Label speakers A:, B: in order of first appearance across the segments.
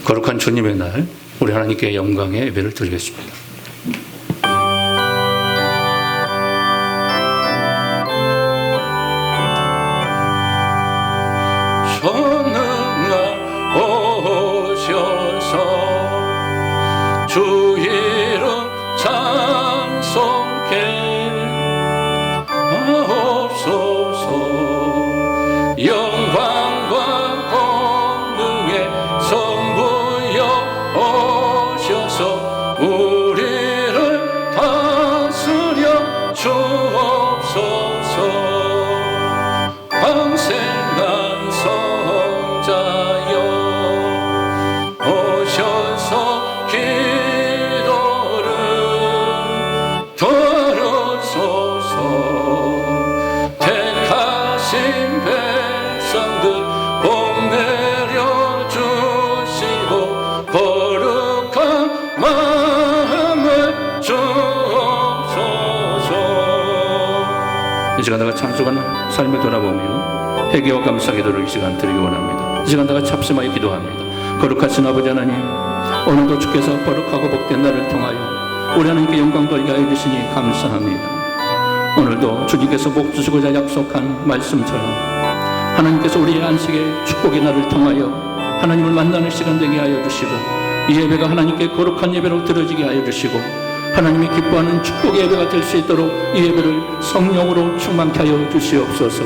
A: 거룩한 주님의 날, 우리 하나님께 영광의 예배를 드리겠습니다. 전능한 오셔서 주 이름 찬송케 하옵소서. 영광과 권능의 성부여 오셔서 우리를 다스려 주옵소서. 광생한 성자여 오셔서 기도를 들으소서. 택하신 백성들 복 내려주시고 거룩한 마음을 주옵소서. 이 시간 내가 찬송하는 삶을 돌아보며 회개와 감사 기도를 이 시간 드리기 원합니다. 이 시간 내가 잡심하여 기도합니다. 거룩하신 아버지 하나님, 오늘도 주께서 거룩하고 복된 날을 통하여 우리 하나님께 영광 돌리게 하여 주시니 감사합니다. 오늘도 주님께서 복 주시고자 약속한 말씀처럼 하나님께서 우리의 안식의 축복의 날을 통하여 하나님을 만나는 시간 되게 하여 주시고, 이 예배가 하나님께 거룩한 예배로 드려지게 하여 주시고, 하나님이 기뻐하는 축복의 예배가 될 수 있도록 이 예배를 성령으로 충만케 하여 주시옵소서.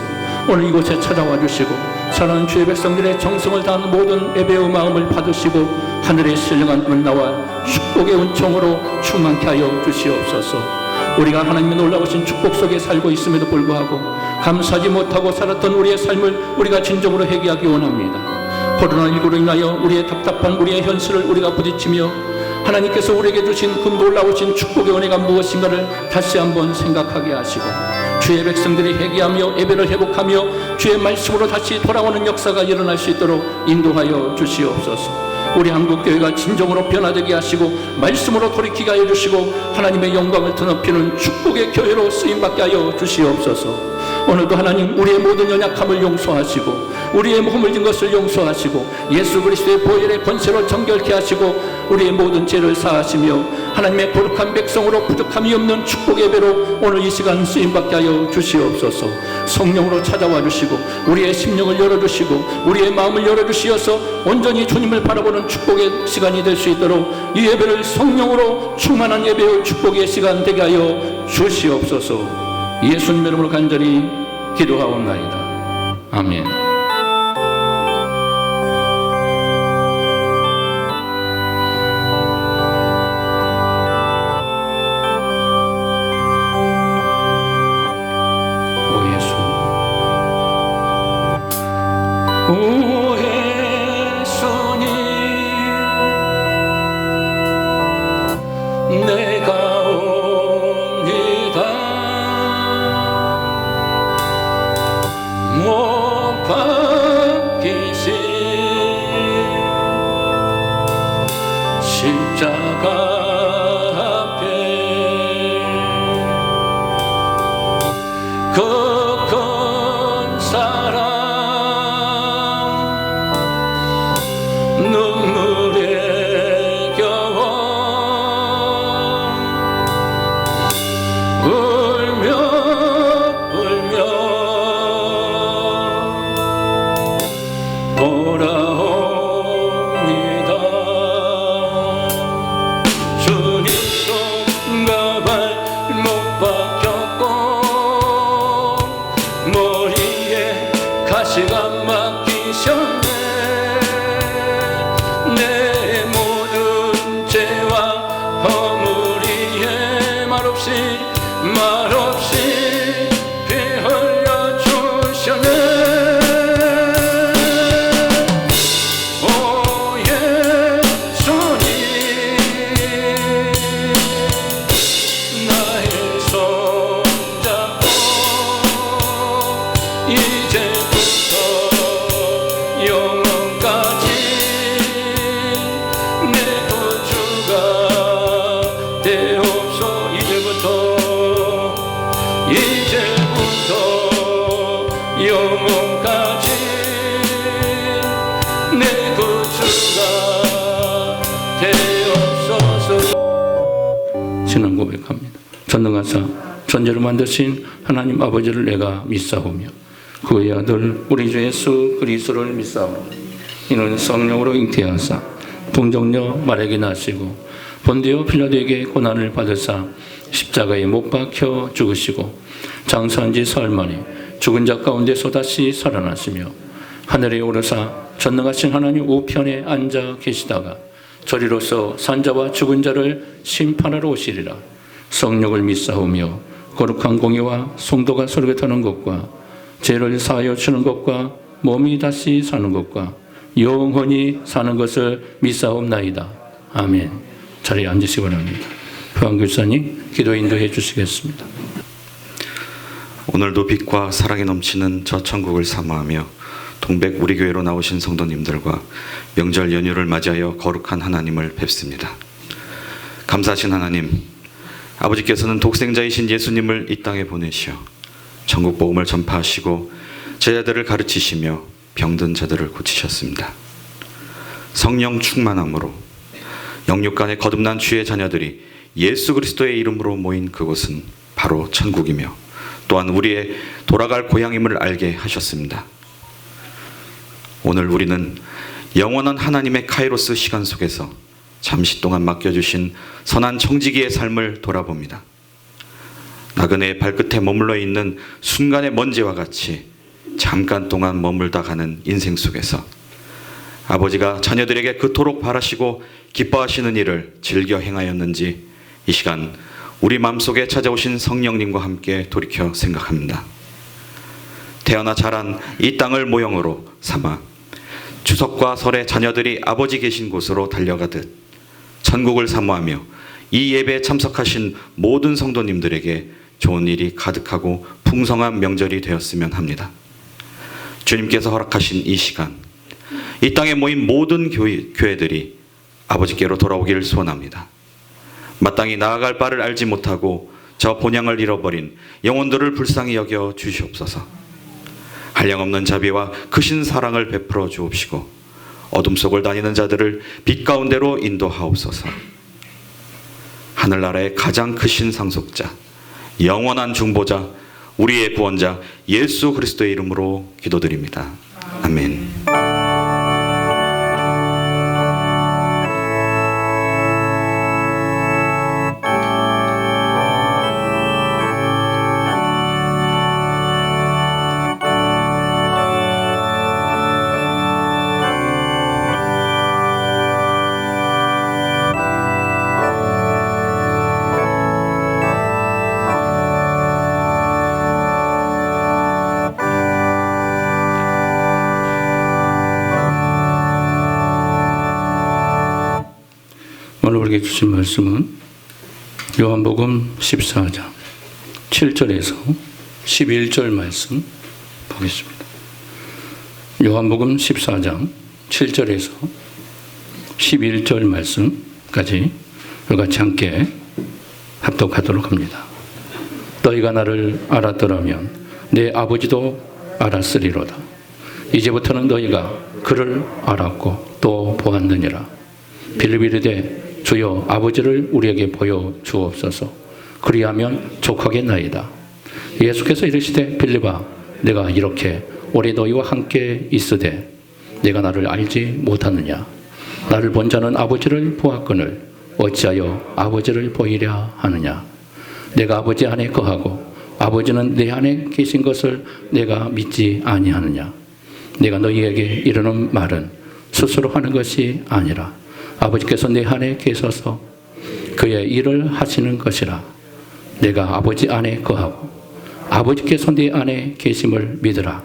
A: 오늘 이곳에 찾아와 주시고 사랑하는 주의 백성들의 정성을 다하는 모든 예배의 마음을 받으시고 하늘의 신령한 은나와 축복의 은총으로 충만케 하여 주시옵소서. 우리가 하나님의 놀라우신 축복 속에 살고 있음에도 불구하고 감사하지 못하고 살았던 우리의 삶을 우리가 진정으로 회개하기 원합니다. 코로나19로 인하여 우리의 답답한 우리의 현실을 우리가 부딪히며 하나님께서 우리에게 주신 그 놀라우신 축복의 은혜가 무엇인가를 다시 한번 생각하게 하시고, 주의 백성들이 회개하며 예배를 회복하며 주의 말씀으로 다시 돌아오는 역사가 일어날 수 있도록 인도하여 주시옵소서. 우리 한국교회가 진정으로 변화되게 하시고 말씀으로 돌이키게 하여 주시고 하나님의 영광을 드높이는 축복의 교회로 쓰임받게 하여 주시옵소서. 오늘도 하나님 우리의 모든 연약함을 용서하시고 우리의 허물진 것을 용서하시고 예수 그리스도의 보혈의 권세로 정결케 하시고 우리의 모든 죄를 사하시며 하나님의 거룩한 백성으로 부족함이 없는 축복 예배로 오늘 이 시간 쓰임받게 하여 주시옵소서. 성령으로 찾아와 주시고 우리의 심령을 열어주시고 우리의 마음을 열어주시어서 온전히 주님을 바라보는 축복의 시간이 될 수 있도록 이 예배를 성령으로 충만한 예배의 축복의 시간 되게 하여 주시옵소서. 예수님 이름으로 간절히 기도하옵나이다. 아멘. 오 예수님, 내가 옵니다. 못 박히신 십자가 앞에 그 큰 사랑 눈물에 겨워 울며 돌아옵니다. 주님 손과 발못 박혔고 머리에 가시가 막히셨네. 내 모든 죄와 허물이에 말없이 피 흘려주셨네. 오 예수님, 나의 손 잡고 이제부터 영원까지 내 구주가 되옵소. 이제부터 되옵소서. 신앙 고백합니다. 전능하사 천지를 만드신 하나님 아버지를 내가 믿사오며 그의 아들 우리 주 예수 그리스도를 믿사오며 이는 성령으로 잉태하사 동정녀 마리아에게 나시고 본디오 필라도에게 고난을 받으사 십자가에 못 박혀 죽으시고 장사한 지 사흘 만에 죽은 자 가운데서 다시 살아나시며 하늘에 오르사 전능하신 하나님 우편에 앉아 계시다가 저리로서 산자와 죽은 자를 심판하러 오시리라. 성령을 믿사오며 거룩한 공의와 성도가 서로 타는 것과 죄를 사하여 주는 것과 몸이 다시 사는 것과 영원히 사는 것을 믿사옵나이다. 아멘. 자리에 앉으시기 바랍니다. 후한교사님 기도 인도해 주시겠습니다.
B: 오늘도 빛과 사랑이 넘치는 저 천국을 사모하며 동백 우리 교회로 나오신 성도님들과 명절 연휴를 맞이하여 거룩한 하나님을 뵙습니다. 감사하신 하나님, 아버지께서는 독생자이신 예수님을 이 땅에 보내시어 전국 복음을 전파하시고 제자들을 가르치시며 병든 자들을 고치셨습니다. 성령 충만함으로 영육간에 거듭난 주의 자녀들이 예수 그리스도의 이름으로 모인 그곳은 바로 천국이며 또한 우리의 돌아갈 고향임을 알게 하셨습니다. 오늘 우리는 영원한 하나님의 카이로스 시간 속에서 잠시 동안 맡겨주신 선한 청지기의 삶을 돌아봅니다. 나그네의 발끝에 머물러 있는 순간의 먼지와 같이 잠깐 동안 머물다 가는 인생 속에서 아버지가 자녀들에게 그토록 바라시고 기뻐하시는 일을 즐겨 행하였는지 이 시간 우리 마음속에 찾아오신 성령님과 함께 돌이켜 생각합니다. 태어나 자란 이 땅을 모형으로 삼아 추석과 설에 자녀들이 아버지 계신 곳으로 달려가듯 천국을 사모하며 이 예배에 참석하신 모든 성도님들에게 좋은 일이 가득하고 풍성한 명절이 되었으면 합니다. 주님께서 허락하신 이 시간, 이 땅에 모인 모든 교회들이 아버지께로 돌아오기를 소원합니다. 마땅히 나아갈 바를 알지 못하고 저 본향을 잃어버린 영혼들을 불쌍히 여겨 주시옵소서. 한량없는 자비와 크신 사랑을 베풀어 주옵시고 어둠 속을 다니는 자들을 빛 가운데로 인도하옵소서. 하늘나라의 가장 크신 상속자, 영원한 중보자, 우리의 구원자 예수 그리스도의 이름으로 기도드립니다. 아멘.
A: 오늘 우리에게 주신 말씀은 요한복음 14장 7절에서 11절 말씀 보겠습니다. 요한복음 14장 7절에서 11절 말씀까지 우리 같이 함께 합독하도록 합니다. 너희가 나를 알았더라면 내 아버지도 알았으리로다. 이제부터는 너희가 그를 알았고 또 보았느니라. 빌립이 이르되 주여 아버지를 우리에게 보여 주옵소서. 그리하면 족하겠나이다. 예수께서 이르시되 빌립아 내가 이렇게 오래 너희와 함께 있으되 내가 나를 알지 못하느냐. 나를 본 자는 아버지를 보았거늘 어찌하여 아버지를 보이랴 하느냐. 내가 아버지 안에 거하고 아버지는 내 안에 계신 것을 내가 믿지 아니하느냐. 내가 너희에게 이르는 말은 스스로 하는 것이 아니라 아버지께서 내 안에 계셔서 그의 일을 하시는 것이라. 내가 아버지 안에 거하고 아버지께서 내 안에 계심을 믿으라.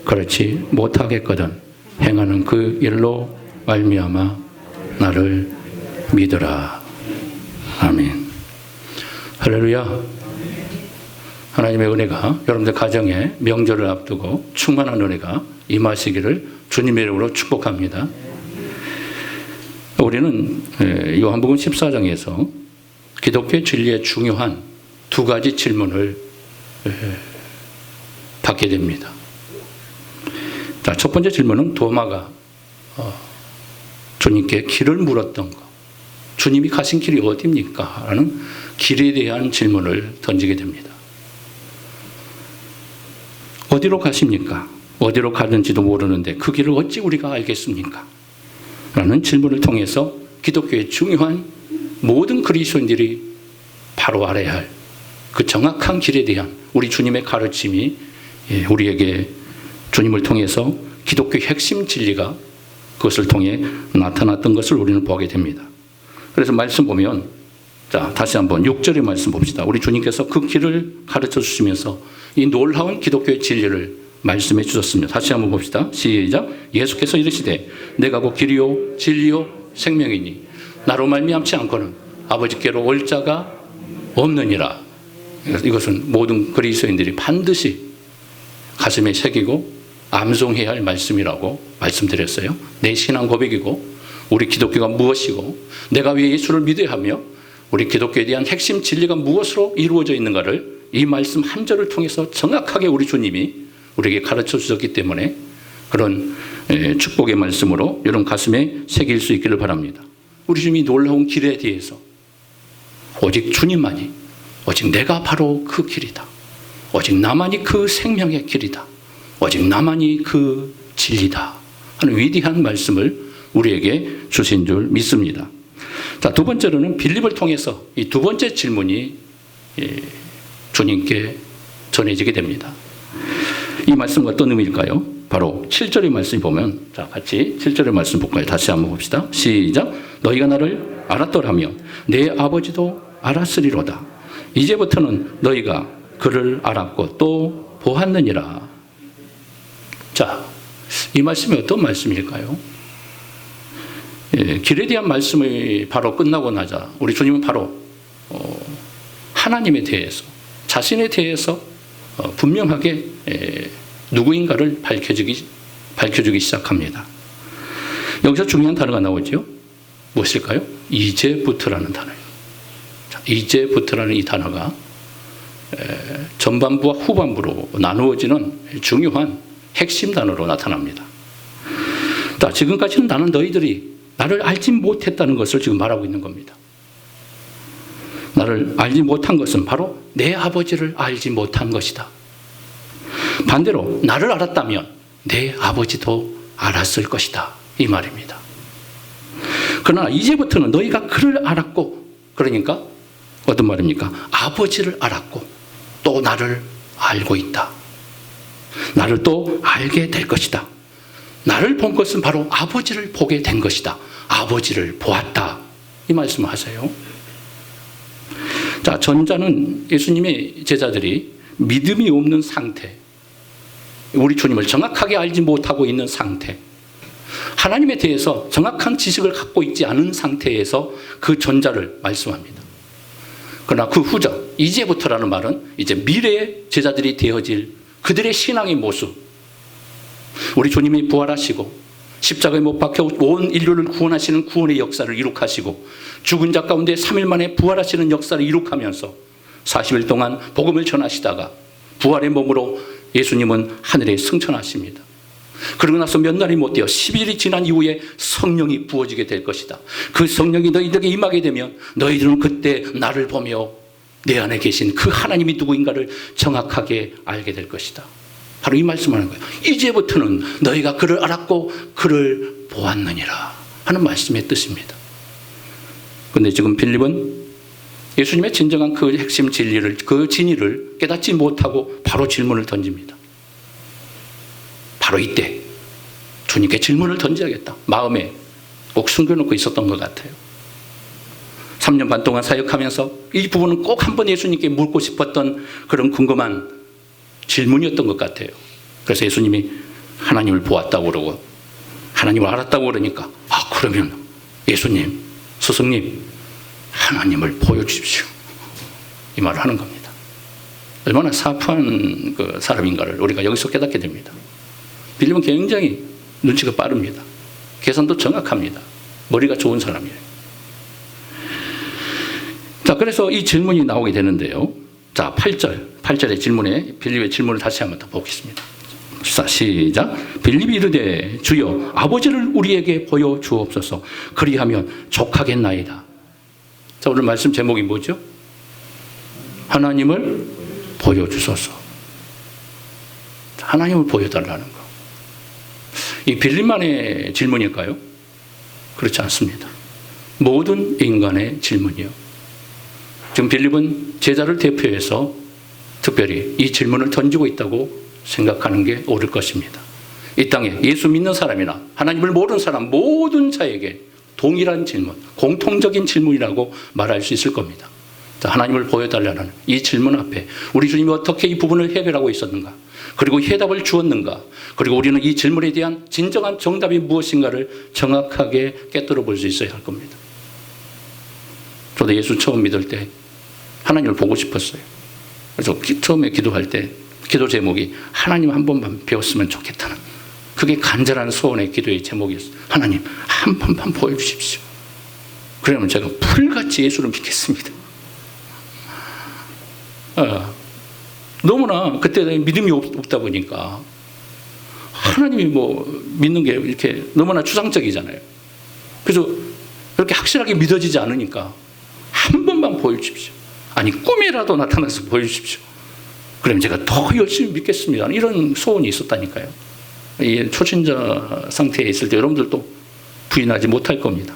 A: 그렇지 못하겠거든 행하는 그 일로 말미암아 나를 믿으라. 아멘. 할렐루야. 하나님의 은혜가 여러분들 가정에 명절을 앞두고 충만한 은혜가 임하시기를 주님의 이름으로 축복합니다. 우리는 요한복음 14장에서 기독교의 진리에 중요한 두 가지 질문을 받게 됩니다. 자, 첫 번째 질문은 도마가 주님께 길을 물었던 것. 주님이 가신 길이 어디입니까? 라는 길에 대한 질문을 던지게 됩니다. 어디로 가십니까? 어디로 가는지도 모르는데 그 길을 어찌 우리가 알겠습니까? 라는 질문을 통해서 기독교의 중요한 모든 그리스도인들이 바로 알아야 할 그 정확한 길에 대한 우리 주님의 가르침이 우리에게 주님을 통해서 기독교의 핵심 진리가 그것을 통해 나타났던 것을 우리는 보게 됩니다. 그래서 말씀 보면, 자, 다시 한번 6절의 말씀 봅시다. 우리 주님께서 그 길을 가르쳐 주시면서 이 놀라운 기독교의 진리를 말씀해 주셨습니다. 다시 한번 봅시다. 시작. 예수께서 이르시되 내가 곧 길이요 진리요 생명이니 나로 말미암지 않고는 아버지께로 올 자가 없느니라. 이것은 모든 그리스도인들이 반드시 가슴에 새기고 암송해야 할 말씀이라고 말씀드렸어요. 내 신앙 고백이고 우리 기독교가 무엇이고 내가 왜 예수를 믿어야 하며 우리 기독교에 대한 핵심 진리가 무엇으로 이루어져 있는가를 이 말씀 한 절을 통해서 정확하게 우리 주님이 우리에게 가르쳐 주셨기 때문에 그런 축복의 말씀으로 여러분 가슴에 새길 수 있기를 바랍니다. 우리 주님이 놀라운 길에 대해서 오직 주님만이 오직 내가 바로 그 길이다. 오직 나만이 그 생명의 길이다. 오직 나만이 그 진리다. 하는 위대한 말씀을 우리에게 주신 줄 믿습니다. 자, 두 번째로는 빌립을 통해서 이 두 번째 질문이 주님께 전해지게 됩니다. 이 말씀은 어떤 의미일까요? 바로 7절의 말씀 보면, 자, 같이 7절의 말씀 볼까요? 다시 한번 봅시다. 시작. 너희가 나를 알았더라면 내 아버지도 알았으리로다. 이제부터는 너희가 그를 알았고 또 보았느니라. 자, 이 말씀이 어떤 말씀일까요? 길에 대한 말씀이 바로 끝나고 나자 우리 주님은 바로 하나님에 대해서 자신에 대해서 분명하게 누구인가를 밝혀주기 시작합니다. 여기서 중요한 단어가 나오죠. 무엇일까요? 이제부터라는 단어예요. 이제부터라는 이 단어가 전반부와 후반부로 나누어지는 중요한 핵심 단어로 나타납니다. 자, 지금까지는 나는 너희들이 나를 알지 못했다는 것을 지금 말하고 있는 겁니다. 나를 알지 못한 것은 바로 내 아버지를 알지 못한 것이다. 반대로 나를 알았다면 내 아버지도 알았을 것이다. 이 말입니다. 그러나 이제부터는 너희가 그를 알았고, 그러니까 어떤 말입니까? 아버지를 알았고 또 나를 알고 있다. 나를 또 알게 될 것이다. 나를 본 것은 바로 아버지를 보게 된 것이다. 아버지를 보았다. 이 말씀을 하세요. 자, 전자는 예수님의 제자들이 믿음이 없는 상태, 우리 주님을 정확하게 알지 못하고 있는 상태, 하나님에 대해서 정확한 지식을 갖고 있지 않은 상태에서 그 전자를 말씀합니다. 그러나 그 후자, 이제부터라는 말은 이제 미래의 제자들이 되어질 그들의 신앙의 모습, 우리 주님이 부활하시고 십자가에 못 박혀 온 인류를 구원하시는 구원의 역사를 이룩하시고 죽은 자 가운데 3일 만에 부활하시는 역사를 이룩하면서 40일 동안 복음을 전하시다가 부활의 몸으로 예수님은 하늘에 승천하십니다. 그러고 나서 몇 날이 못 되어 10일이 지난 이후에 성령이 부어지게 될 것이다. 그 성령이 너희들에게 임하게 되면 너희들은 그때 나를 보며 내 안에 계신 그 하나님이 누구인가를 정확하게 알게 될 것이다. 바로 이 말씀하는 거예요. 이제부터는 너희가 그를 알았고 그를 보았느니라 하는 말씀의 뜻입니다. 그런데 지금 빌립은 예수님의 진정한 그 핵심 진리를, 그 진리를 깨닫지 못하고 바로 질문을 던집니다. 바로 이때 주님께 질문을 던져야겠다. 마음에 꼭 숨겨놓고 있었던 것 같아요. 3년 반 동안 사역하면서 이 부분은 꼭 한번 예수님께 묻고 싶었던 그런 궁금한 질문이었던 것 같아요. 그래서 예수님이 하나님을 보았다고 그러고 하나님을 알았다고 그러니까 그러면 예수님, 스승님, 하나님을 보여주십시오. 이 말을 하는 겁니다. 얼마나 사프한 그 사람인가를 우리가 여기서 깨닫게 됩니다. 빌립은 굉장히 눈치가 빠릅니다. 계산도 정확합니다. 머리가 좋은 사람이에요. 자, 그래서 이 질문이 나오게 되는데요. 자, 8절의 질문에 빌립의 질문을 다시 한번 더 보겠습니다. 자, 시작. 빌립이 이르되 주여 아버지를 우리에게 보여주옵소서. 그리하면 족하겠나이다. 자, 오늘 말씀 제목이 뭐죠? 하나님을 보여주소서. 하나님을 보여달라는 거. 이 빌립만의 질문일까요? 그렇지 않습니다. 모든 인간의 질문이요. 지금 빌립은 제자를 대표해서 특별히 이 질문을 던지고 있다고 생각하는 게 옳을 것입니다. 이 땅에 예수 믿는 사람이나 하나님을 모르는 사람 모든 자에게 동일한 질문, 공통적인 질문이라고 말할 수 있을 겁니다. 자, 하나님을 보여달라는 이 질문 앞에 우리 주님이 어떻게 이 부분을 해결하고 있었는가, 그리고 해답을 주었는가, 그리고 우리는 이 질문에 대한 진정한 정답이 무엇인가를 정확하게 깨뜨려 볼 수 있어야 할 겁니다. 저도 예수 처음 믿을 때 하나님을 보고 싶었어요. 그래서 처음에 기도할 때 기도 제목이 하나님 한 번만 배웠으면 좋겠다는, 그게 간절한 소원의 기도의 제목이었어요. 하나님 한 번만 보여주십시오. 그러면 제가 불같이 예수를 믿겠습니다. 너무나 그때 믿음이 없다 보니까 하나님이 뭐 믿는 게 이렇게 너무나 추상적이잖아요. 그래서 그렇게 확실하게 믿어지지 않으니까 한 번만 보여주십시오. 아니 꿈이라도 나타나서 보여주십시오. 그럼 제가 더 열심히 믿겠습니다. 이런 소원이 있었다니까요. 이 초신자 상태에 있을 때 여러분들도 부인하지 못할 겁니다.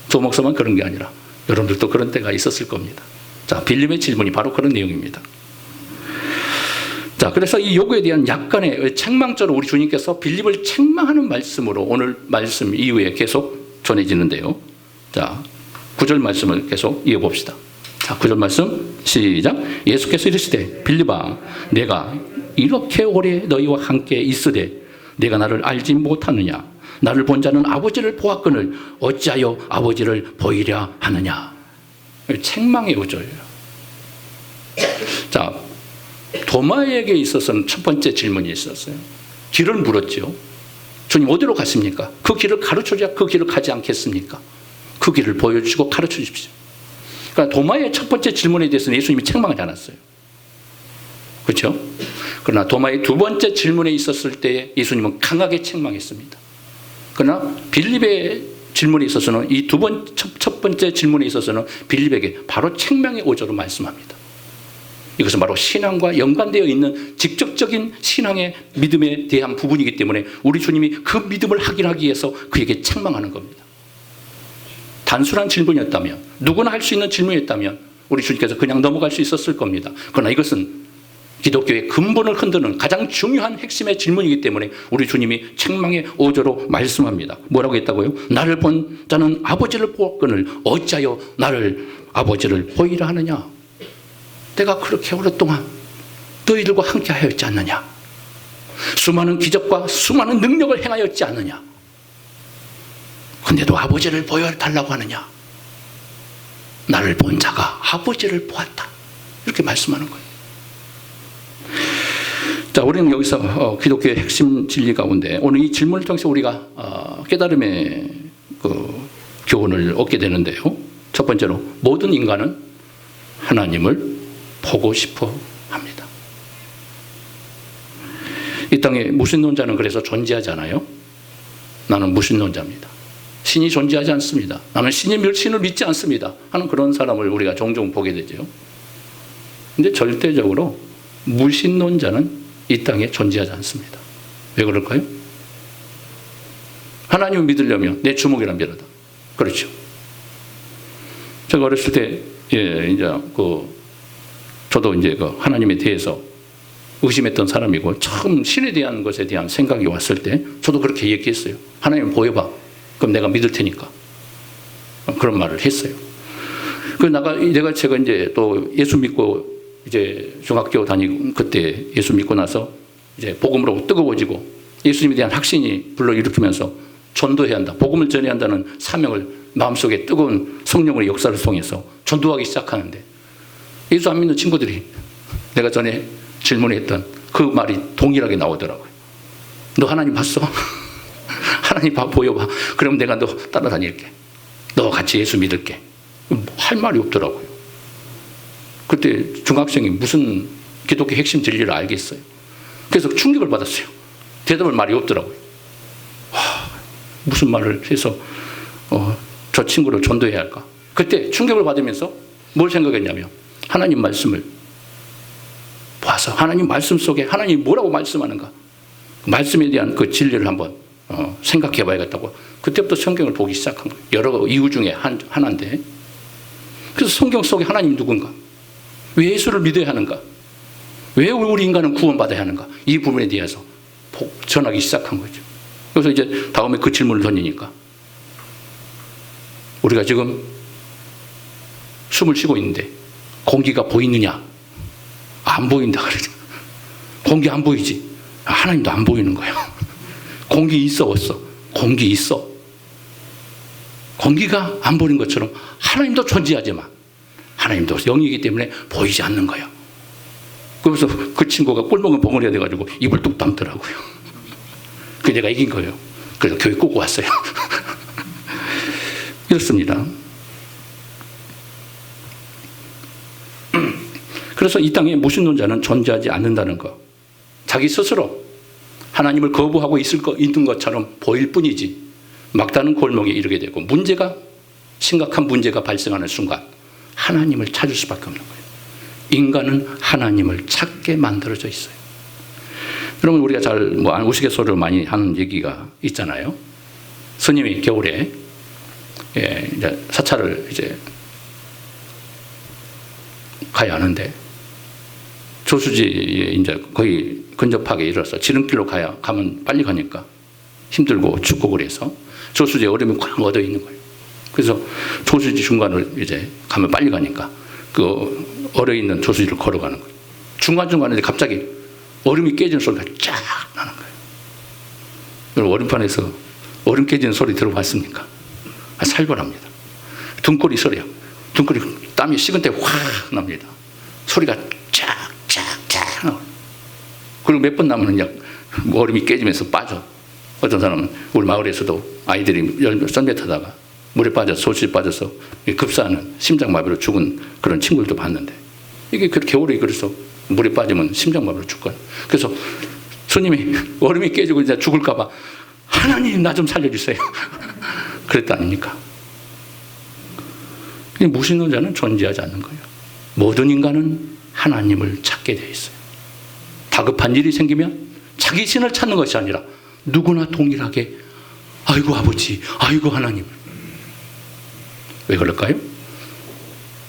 A: 조 목사만 그런 게 아니라 여러분들도 그런 때가 있었을 겁니다. 자, 빌립의 질문이 바로 그런 내용입니다. 자, 그래서 이 요구에 대한 약간의 책망처럼 우리 주님께서 빌립을 책망하는 말씀으로 오늘 말씀 이후에 계속 전해지는데요. 자, 9절 말씀을 계속 이어봅시다. 자, 9절 말씀 시작. 예수께서 이르시되 빌립아, 내가 이렇게 오래 너희와 함께 있으되 내가 나를 알지 못하느냐? 나를 본 자는 아버지를 보았거늘 어찌하여 아버지를 보이려 하느냐? 책망의 구절이에요. 자, 도마에게 있어서는 첫 번째 질문이 있었어요. 길을 물었죠. 주님 어디로 가십니까? 그 길을 가르쳐줘야 그 길을 가지 않겠습니까? 그 길을 보여주시고 가르쳐 주십시오. 그러니까 도마의 첫 번째 질문에 대해서는 예수님이 책망하지 않았어요. 그렇죠? 그러나 도마의 두 번째 질문에 있었을 때 예수님은 강하게 책망했습니다. 그러나 빌립의 질문에 있어서는 이 첫 번째 질문에 있어서는 빌립에게 바로 책망의 오조로 말씀합니다. 이것은 바로 신앙과 연관되어 있는 직접적인 신앙의 믿음에 대한 부분이기 때문에 우리 주님이 그 믿음을 확인하기 위해서 그에게 책망하는 겁니다. 단순한 질문이었다면, 누구나 할 수 있는 질문이었다면 우리 주님께서 그냥 넘어갈 수 있었을 겁니다. 그러나 이것은 기독교의 근본을 흔드는 가장 중요한 핵심의 질문이기 때문에 우리 주님이 책망의 오조로 말씀합니다. 뭐라고 했다고요? 나를 본 자는 아버지를 보았거늘 어찌하여 나를 아버지를 보이라 하느냐? 내가 그렇게 오랫동안 너희들과 함께 하였지 않느냐? 수많은 기적과 수많은 능력을 행하였지 않느냐? 근데도 아버지를 보여달라고 하느냐? 나를 본 자가 아버지를 보았다. 이렇게 말씀하는 거예요. 자, 우리는 여기서 기독교의 핵심 진리 가운데 오늘 이 질문을 통해서 우리가 깨달음의 교훈을 얻게 되는데요. 첫 번째로 모든 인간은 하나님을 보고 싶어 합니다. 이 땅에 무신론자는 그래서 존재하지 않아요. 나는 무신론자입니다. 신이 존재하지 않습니다. 나는 신을 믿지 않습니다. 하는 그런 사람을 우리가 종종 보게 되죠. 근데 절대적으로 무신론자는 이 땅에 존재하지 않습니다. 왜 그럴까요? 하나님을 믿으려면 내 주먹이란 별하다. 그렇죠. 제가 어렸을 때, 저도 이제 하나님에 대해서 의심했던 사람이고, 처음 신에 대한 것에 대한 생각이 왔을 때, 저도 그렇게 얘기했어요. 하나님 보여봐. 그럼 내가 믿을 테니까. 그런 말을 했어요. 제가 이제 또 예수 믿고, 이제 중학교 다니고 그때 예수 믿고 나서 이제 복음으로 뜨거워지고 예수님에 대한 확신이 불러일으키면서 전도해야 한다. 복음을 전해야 한다는 사명을 마음속에 뜨거운 성령의 역사를 통해서 전도하기 시작하는데 예수 안 믿는 친구들이 내가 전에 질문했던 그 말이 동일하게 나오더라고요. 너 하나님 봤어? 하나님 보여봐. 그럼 내가 너 따라다닐게. 너 같이 예수 믿을게. 할 말이 없더라고요. 그때 중학생이 무슨 기독교 핵심 진리를 알겠어요. 그래서 충격을 받았어요. 대답할 말이 없더라고요. 무슨 말을 해서 저 친구를 전도해야 할까? 그때 충격을 받으면서 뭘 생각했냐면 하나님 말씀을 봐서 하나님 말씀 속에 하나님이 뭐라고 말씀하는가, 말씀에 대한 그 진리를 한번 생각해 봐야겠다고 그때부터 성경을 보기 시작한 거예요. 여러 이유 중에 하나인데, 그래서 성경 속에 하나님이 누군가, 왜 예수를 믿어야 하는가, 왜 우리 인간은 구원받아야 하는가, 이 부분에 대해서 전하기 시작한 거죠. 그래서 이제 다음에 그 질문을 던지니까 우리가 지금 숨을 쉬고 있는데 공기가 보이느냐? 안 보인다 그러죠. 공기 안 보이지? 하나님도 안 보이는 거예요. 공기 있어 없어? 공기 있어. 공기가 안 보이는 것처럼 하나님도 존재하지만 하나님도 영이기 때문에 보이지 않는 거예요. 그래서 그 친구가 꿀먹은 벙어리가 돼가지고 입을 뚝 담더라고요. 그 내가 이긴 거예요. 그래서 교회 끄고 왔어요. 이렇습니다. 그래서 이 땅에 무신론자는 존재하지 않는다는 것, 자기 스스로 하나님을 거부하고 있는 것처럼 보일 뿐이지 막다른 골목에 이르게 되고 심각한 문제가 발생하는 순간 하나님을 찾을 수밖에 없는 거예요. 인간은 하나님을 찾게 만들어져 있어요. 여러분, 우리가 잘 우스갯소리로 많이 하는 얘기가 있잖아요. 스님이 겨울에 이제 사찰을 이제 가야 하는데 조수지에 이제 거의 근접하게 이르러서 지름길로 가면 빨리 가니까 힘들고 춥고 그래서 조수지에 얼음이 꽉 얻어 있는 거예요. 그래서 조수지 중간을 이제 가면 빨리 가니까 그 얼어 있는 조수지를 걸어가는 거예요. 중간중간에 갑자기 얼음이 깨지는 소리가 쫙 나는 거예요. 여러분, 얼음판에서 얼음 깨지는 소리 들어봤습니까? 살벌합니다. 등골이 소리야. 등골이 땀이 식은 때 확 납니다. 소리가 쫙쫙쫙 나와요. 그리고 몇 번 나면 얼음이 깨지면서 빠져. 어떤 사람은 우리 마을에서도 아이들이 썰매 타다가 물에 빠져서 소시지 빠져서 급사하는 심장마비로 죽은 그런 친구들도 봤는데, 이게 겨울에 그래서 물에 빠지면 심장마비로 죽거든요. 그래서 스님이 얼음이 깨지고 이제 죽을까봐 하나님 나 좀 살려주세요. 그랬다 아닙니까? 무신론자는 존재하지 않는 거예요. 모든 인간은 하나님을 찾게 되어 있어요. 다급한 일이 생기면 자기 신을 찾는 것이 아니라 누구나 동일하게 아이고 아버지, 아이고 하나님. 왜 그럴까요?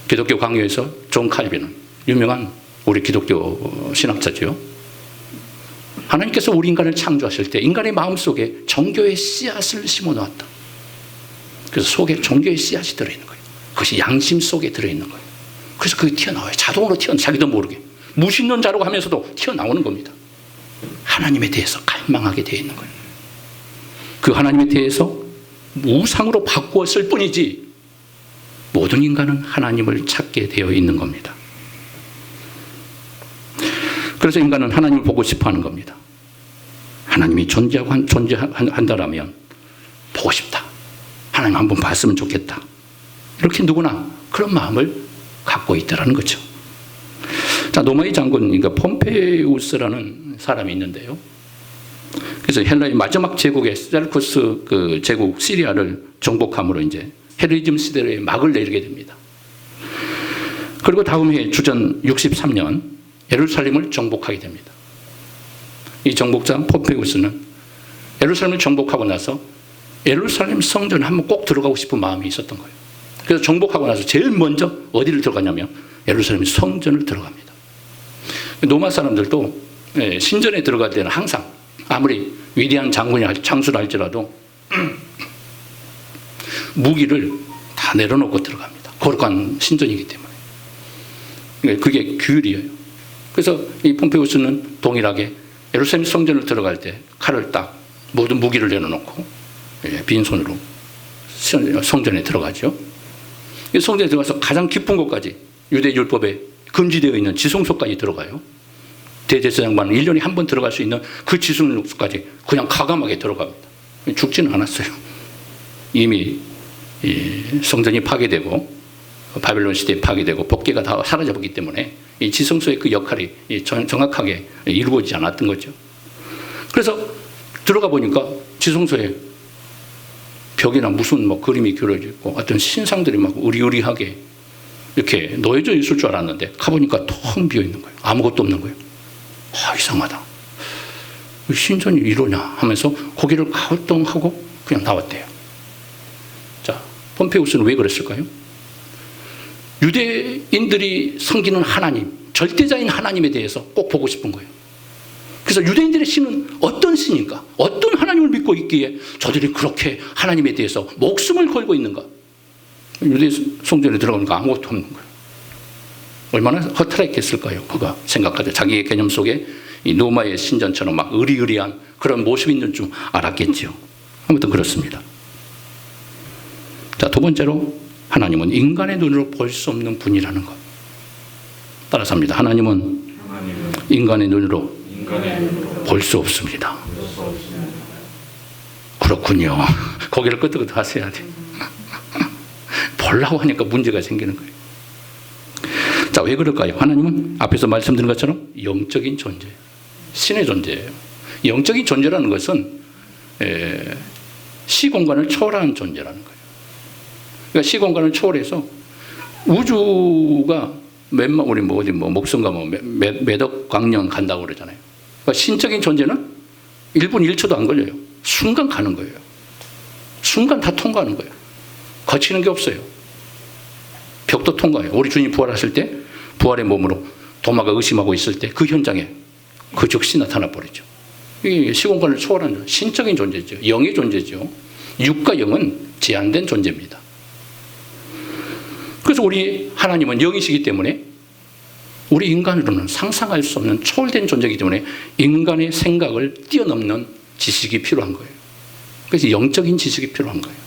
A: 기독교 강요에서 존 칼빈은 유명한 우리 기독교 신학자죠. 하나님께서 우리 인간을 창조하실 때 인간의 마음속에 종교의 씨앗을 심어놓았다. 그래서 속에 종교의 씨앗이 들어있는 거예요. 그것이 양심 속에 들어있는 거예요. 그래서 그게 튀어나와요. 자동으로 자기도 모르게. 무신론자라고 하면서도 튀어나오는 겁니다. 하나님에 대해서 갈망하게 되어 있는 거예요. 그 하나님에 대해서 우상으로 바꾸었을 뿐이지 모든 인간은 하나님을 찾게 되어 있는 겁니다. 그래서 인간은 하나님을 보고 싶어 하는 겁니다. 하나님이 존재한다라면 보고 싶다. 하나님 한번 봤으면 좋겠다. 이렇게 누구나 그런 마음을 갖고 있다는 거죠. 자, 로마의 장군, 그러니까 폼페우스라는 사람이 있는데요. 그래서 헬라의 마지막 제국의 셀쿠스 그 제국 시리아를 정복함으로 이제 헬레니즘 시대의 막을 내리게 됩니다. 그리고 다음 해 주전 63년 예루살렘을 정복하게 됩니다. 이 정복자 폼페우스는 예루살렘을 정복하고 나서 예루살렘 성전에 한번 꼭 들어가고 싶은 마음이 있었던 거예요. 그래서 정복하고 나서 제일 먼저 어디를 들어가냐면 예루살렘 성전을 들어갑니다. 로마 사람들도 신전에 들어갈 때는 항상 아무리 위대한 장수라 할지라도 무기를 다 내려놓고 들어갑니다. 거룩한 신전이기 때문에. 그게 규율이에요. 그래서 이 폼페우스는 동일하게 예루살렘 성전을 들어갈 때 칼을 딱 모든 무기를 내려놓고 빈손으로 성전에 들어가죠. 성전에 들어가서 가장 깊은 곳까지 유대 율법에 금지되어 있는 지성소까지 들어가요. 대제사장만은 1년에 한 번 들어갈 수 있는 그 지성소까지 그냥 과감하게 들어갑니다. 죽지는 않았어요. 이미 성전이 파괴되고 바벨론 시대에 파괴되고 법궤가 다 사라져버렸기 때문에 이 지성소의 그 역할이 정확하게 이루어지지 않았던 거죠. 그래서 들어가 보니까 지성소에 벽에나 무슨 뭐 그림이 그려져 있고 어떤 신상들이 막 으리으리하게 이렇게 놓여져 있을 줄 알았는데 가보니까 텅 비어 있는 거예요. 아무것도 없는 거예요. 이상하다. 신전이 이러냐 하면서 고개를 가울덩하고 그냥 나왔대요. 자, 폼페우스는 왜 그랬을까요? 유대인들이 섬기는 하나님, 절대자인 하나님에 대해서 꼭 보고 싶은 거예요. 그래서 유대인들의 신은 어떤 신인가? 어떤 하나님을 믿고 있기에 저들이 그렇게 하나님에 대해서 목숨을 걸고 있는가? 유대 성전에 들어가니까 아무것도 없는 거예요. 얼마나 허탈했겠을까요? 그가 생각하자 자기의 개념 속에 이 노마의 신전처럼 막 으리으리한 그런 모습이 있는 줄 알았겠지요. 아무튼 그렇습니다. 자, 두 번째로 하나님은 인간의 눈으로 볼 수 없는 분이라는 것. 따라서 합니다. 하나님은 인간의 눈으로 볼 수 없습니다. 그렇군요. 고개를 끄덕끄덕 하셔야 돼요. 보려고 하니까 문제가 생기는 거예요. 자, 왜 그럴까요? 하나님은 앞에서 말씀드린 것처럼 영적인 존재, 신의 존재예요. 영적인 존재라는 것은 시공간을 초월하는 존재라는 거예요. 그러니까 시공간을 초월해서 우주가 우리 목성가 몇억 광년 간다고 그러잖아요. 그러니까 신적인 존재는 1분 1초도 안 걸려요. 순간 가는 거예요. 순간 다 통과하는 거예요. 거치는 게 없어요. 벽도 통과해요. 우리 주님 부활하실 때 부활의 몸으로 도마가 의심하고 있을 때 그 현장에 그 즉시 나타나 버리죠. 이게 시공간을 초월하는 신적인 존재죠. 영의 존재죠. 육과 영은 제한된 존재입니다. 그래서 우리 하나님은 영이시기 때문에 우리 인간으로는 상상할 수 없는 초월된 존재이기 때문에 인간의 생각을 뛰어넘는 지식이 필요한 거예요. 그래서 영적인 지식이 필요한 거예요.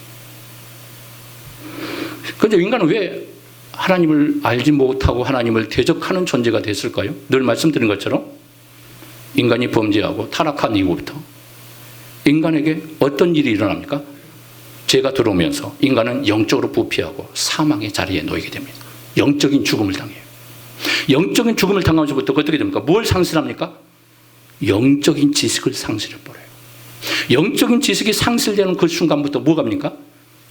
A: 그런데 인간은 왜 하나님을 알지 못하고 하나님을 대적하는 존재가 됐을까요? 늘 말씀드린 것처럼 인간이 범죄하고 타락한 이후부터 인간에게 어떤 일이 일어납니까? 죄가 들어오면서 인간은 영적으로 부패하고 사망의 자리에 놓이게 됩니다. 영적인 죽음을 당해요. 영적인 죽음을 당하면서부터 어떻게 됩니까? 뭘 상실합니까? 영적인 지식을 상실해버려요. 영적인 지식이 상실되는 그 순간부터 뭐가 됩니까?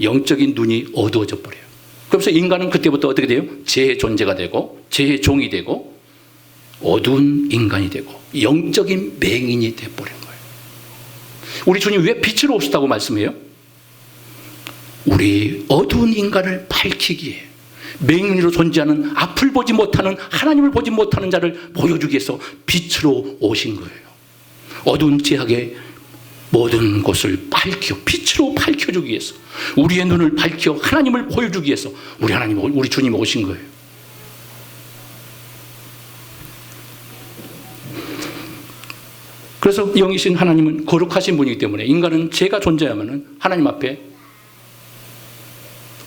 A: 영적인 눈이 어두워져 버려요. 그래서 인간은 그때부터 어떻게 돼요? 죄의 존재가 되고 죄의 종이 되고 어두운 인간이 되고 영적인 맹인이 되어버린 거예요. 우리 주님 왜 빛으로 오셨다고 말씀해요? 우리 어두운 인간을 밝히기에 맹인으로 존재하는 앞을 보지 못하는 하나님을 보지 못하는 자를 보여주기 위해서 빛으로 오신 거예요. 어두운 죄악의 모든 것을 빛으로 밝혀주기 위해서 우리의 눈을 밝혀 하나님을 보여주기 위해서 우리 주님 오신 거예요. 그래서 영이신 하나님은 거룩하신 분이기 때문에 인간은 죄가 존재하면 하나님 앞에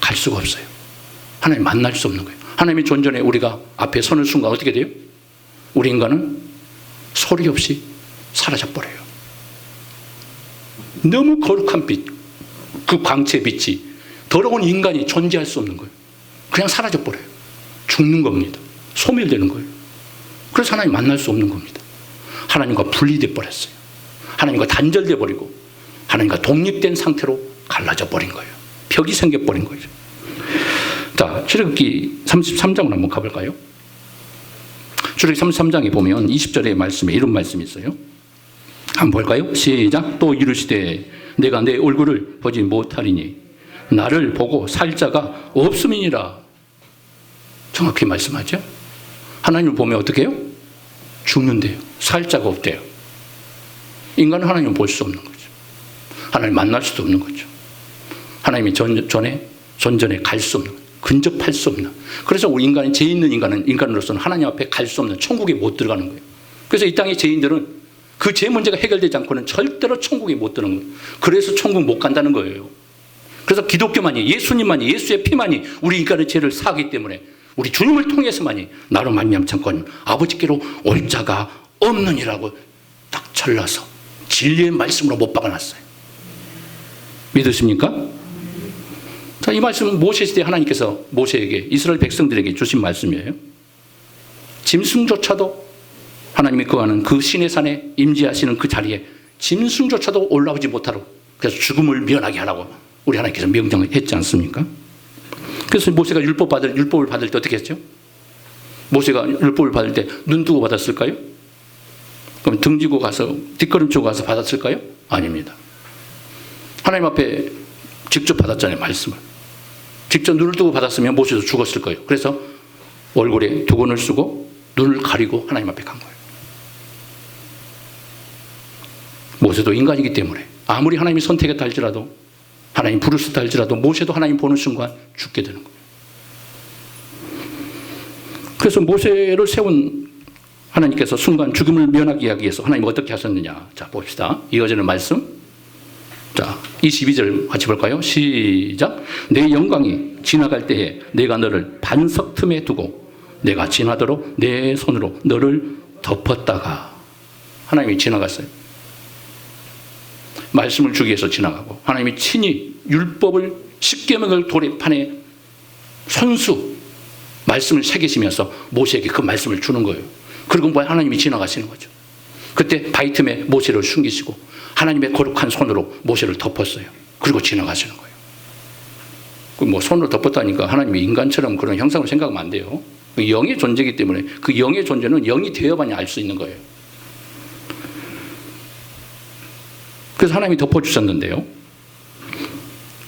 A: 갈 수가 없어요. 하나님 만날 수 없는 거예요. 하나님의 존전에 우리가 앞에 서는 순간 어떻게 돼요? 우리 인간은 소리 없이 사라져버려요. 너무 거룩한 빛, 그 광채의 빛이 더러운 인간이 존재할 수 없는 거예요. 그냥 사라져버려요. 죽는 겁니다. 소멸되는 거예요. 그래서 하나님 만날 수 없는 겁니다. 하나님과 분리돼 버렸어요. 하나님과 단절돼 버리고 하나님과 독립된 상태로 갈라져 버린 거예요. 벽이 생겨버린 거죠. 자, 출애굽기 33장으로 한번 가볼까요? 출애굽기 33장에 보면 20절의 말씀에 이런 말씀이 있어요. 한번 볼까요? 시작. 또 이르시되 내가 내 얼굴을 보지 못하리니 나를 보고 살 자가 없음이니라. 정확히 말씀하죠. 하나님을 보면 어떻게 해요? 죽는데요. 살 자가 없대요. 인간은 하나님을 볼 수 없는 거죠. 하나님 만날 수도 없는 거죠. 하나님이 전전에 갈 수 없는, 근접할 수 없는. 그래서 우리 인간이 죄 있는 인간으로서는 하나님 앞에 갈 수 없는 천국에 못 들어가는 거예요. 그래서 이 땅의 죄인들은 그 죄 문제가 해결되지 않고는 절대로 천국에 못 들어가는 거예요. 그래서 천국 못 간다는 거예요. 그래서 기독교만이, 예수님만이, 예수의 피만이 우리 인간의 죄를 사하기 때문에 우리 주님을 통해서만이 나로 말미암창건 아버지께로 올 자가 없느니라고 딱 잘라서 진리의 말씀으로 못 박아놨어요. 믿으십니까? 자, 이 말씀은 모세 시대 하나님께서 모세에게 이스라엘 백성들에게 주신 말씀이에요. 짐승조차도 하나님이 거하는 그 신의 산에 임재하시는 그 자리에 짐승조차도 올라오지 못하도록 그래서 죽음을 면하게 하라고 우리 하나님께서 명령했지 않습니까? 그래서 모세가 율법을 받을 때 어떻게 했죠? 모세가 율법을 받을 때 눈 뜨고 받았을까요? 그럼 등 지고 가서 뒷걸음 치고 가서 받았을까요? 아닙니다. 하나님 앞에 직접 받았잖아요, 말씀을. 직접 눈을 뜨고 받았으면 모세도 죽었을 거예요. 그래서 얼굴에 두건을 쓰고 눈을 가리고 하나님 앞에 간 거예요. 모세도 인간이기 때문에 아무리 하나님이 선택했다 할지라도, 하나님 부르셨다 할지라도 모세도 하나님 보는 순간 죽게 되는 거예요. 그래서 모세를 세운 하나님께서 순간 죽음을 면하게 하기 위해서 하나님 어떻게 하셨느냐. 자, 봅시다. 이어지는 말씀. 자, 22절 같이 볼까요? 시작. 내 영광이 지나갈 때에 내가 너를 반석 틈에 두고 내가 지나도록 내 손으로 너를 덮었다가. 하나님이 지나갔어요. 말씀을 주기 위해서 지나가고, 하나님이 친히 율법을 십계명을 도래판에 손수 말씀을 새기시면서 모세에게 그 말씀을 주는 거예요. 그리고 뭐 하나님이 지나가시는 거죠. 그때 바위 틈에 모세를 숨기시고 하나님의 거룩한 손으로 모세를 덮었어요. 그리고 지나가시는 거예요. 뭐 손으로 덮었다니까 하나님이 인간처럼 그런 형상으로 생각하면 안 돼요. 그 영의 존재이기 때문에 그 영의 존재는 영이 되어야만이 알 수 있는 거예요. 그래서 하나님이 덮어주셨는데요.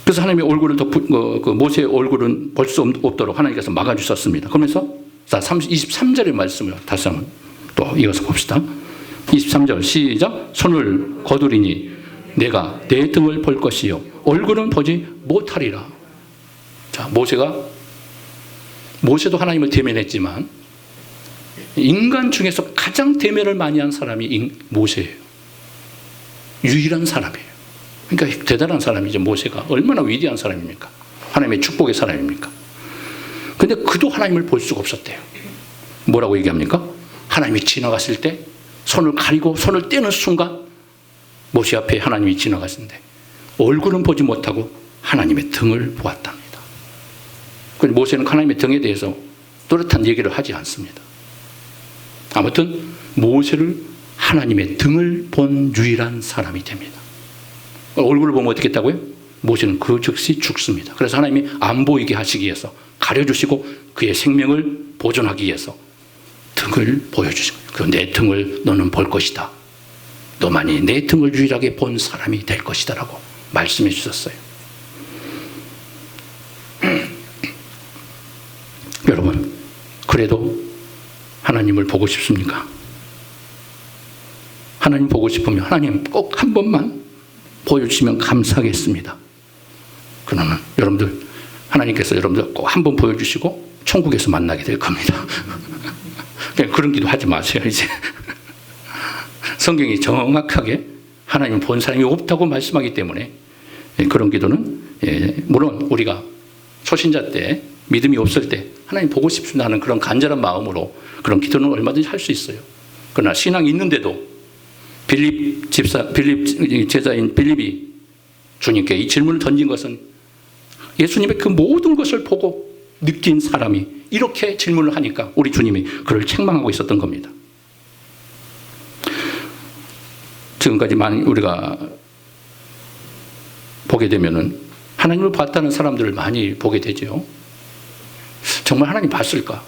A: 그래서 하나님의 얼굴을 그 모세의 얼굴은 볼 수 없도록 하나님께서 막아주셨습니다. 그러면서 자, 23절의 말씀을 다시 한번 또 이어서 봅시다. 23절 시작. 손을 거두리니 내가 내 등을 볼 것이요 얼굴은 보지 못하리라. 자, 모세도 하나님을 대면했지만 인간 중에서 가장 대면을 많이 한 사람이 모세예요. 유일한 사람이에요. 그러니까 대단한 사람이죠. 모세가 얼마나 위대한 사람입니까? 하나님의 축복의 사람입니까? 근데 그도 하나님을 볼 수가 없었대요. 뭐라고 얘기합니까? 하나님이 지나갔을 때 손을 가리고 손을 떼는 순간 모세 앞에 하나님이 지나갔는데 얼굴은 보지 못하고 하나님의 등을 보았답니다. 그런데 모세는 하나님의 등에 대해서 또렷한 얘기를 하지 않습니다. 아무튼 모세를 하나님의 등을 본 유일한 사람이 됩니다. 얼굴을 보면 어떻게 했다고요? 모세는 그 즉시 죽습니다. 그래서 하나님이 안 보이게 하시기 위해서 가려주시고 그의 생명을 보존하기 위해서 등을 보여주신 거예요. 그 내 등을 너는 볼 것이다. 너만이 내 등을 유일하게 본 사람이 될 것이다 라고 말씀해 주셨어요. 여러분, 그래도 하나님을 보고 싶습니까? 하나님 보고 싶으면 하나님 꼭 한 번만 보여주시면 감사하겠습니다. 그러면 여러분들, 하나님께서 여러분들 꼭 한 번 보여주시고 천국에서 만나게 될 겁니다. 그냥 그런 기도 하지 마세요, 이제. 성경이 정확하게 하나님을 본 사람이 없다고 말씀하기 때문에 그런 기도는, 물론 우리가 초신자 때, 믿음이 없을 때 하나님 보고 싶습니다 하는 그런 간절한 마음으로 그런 기도는 얼마든지 할 수 있어요. 그러나 신앙이 있는데도 빌립 제자인 빌립이 주님께 이 질문을 던진 것은 예수님의 그 모든 것을 보고 느낀 사람이 이렇게 질문을 하니까 우리 주님이 그를 책망하고 있었던 겁니다. 지금까지 많이 우리가 보게 되면은 하나님을 봤다는 사람들을 많이 보게 되죠. 정말 하나님 봤을까?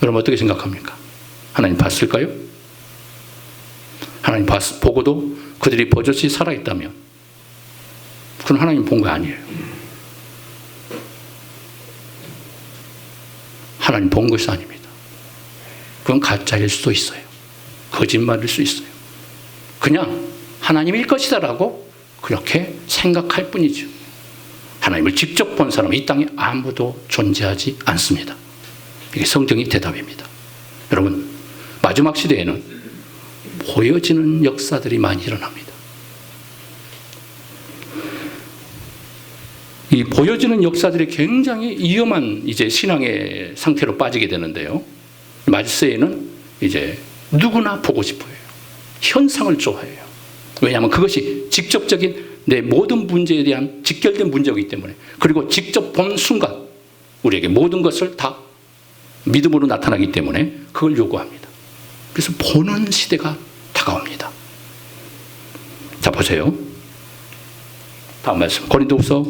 A: 여러분 어떻게 생각합니까? 하나님 봤을까요? 하나님 보고도 그들이 버젓이 살아있다면 그건 하나님 본 거 아니에요. 하나님 본 것이 아닙니다. 그건 가짜일 수도 있어요. 거짓말일 수 있어요. 그냥 하나님일 것이다라고 그렇게 생각할 뿐이죠. 하나님을 직접 본 사람은 이 땅에 아무도 존재하지 않습니다. 이게 성경의 대답입니다. 여러분, 마지막 시대에는 보여지는 역사들이 많이 일어납니다. 이 보여지는 역사들이 굉장히 위험한 이제 신앙의 상태로 빠지게 되는데요. 말세에는 이제 누구나 보고 싶어요. 현상을 좋아해요. 왜냐하면 그것이 직접적인 내 모든 문제에 대한 직결된 문제이기 때문에, 그리고 직접 본 순간 우리에게 모든 것을 다 믿음으로 나타나기 때문에 그걸 요구합니다. 그래서 보는 시대가 다가옵니다. 자, 보세요. 다음 말씀. 고린도후서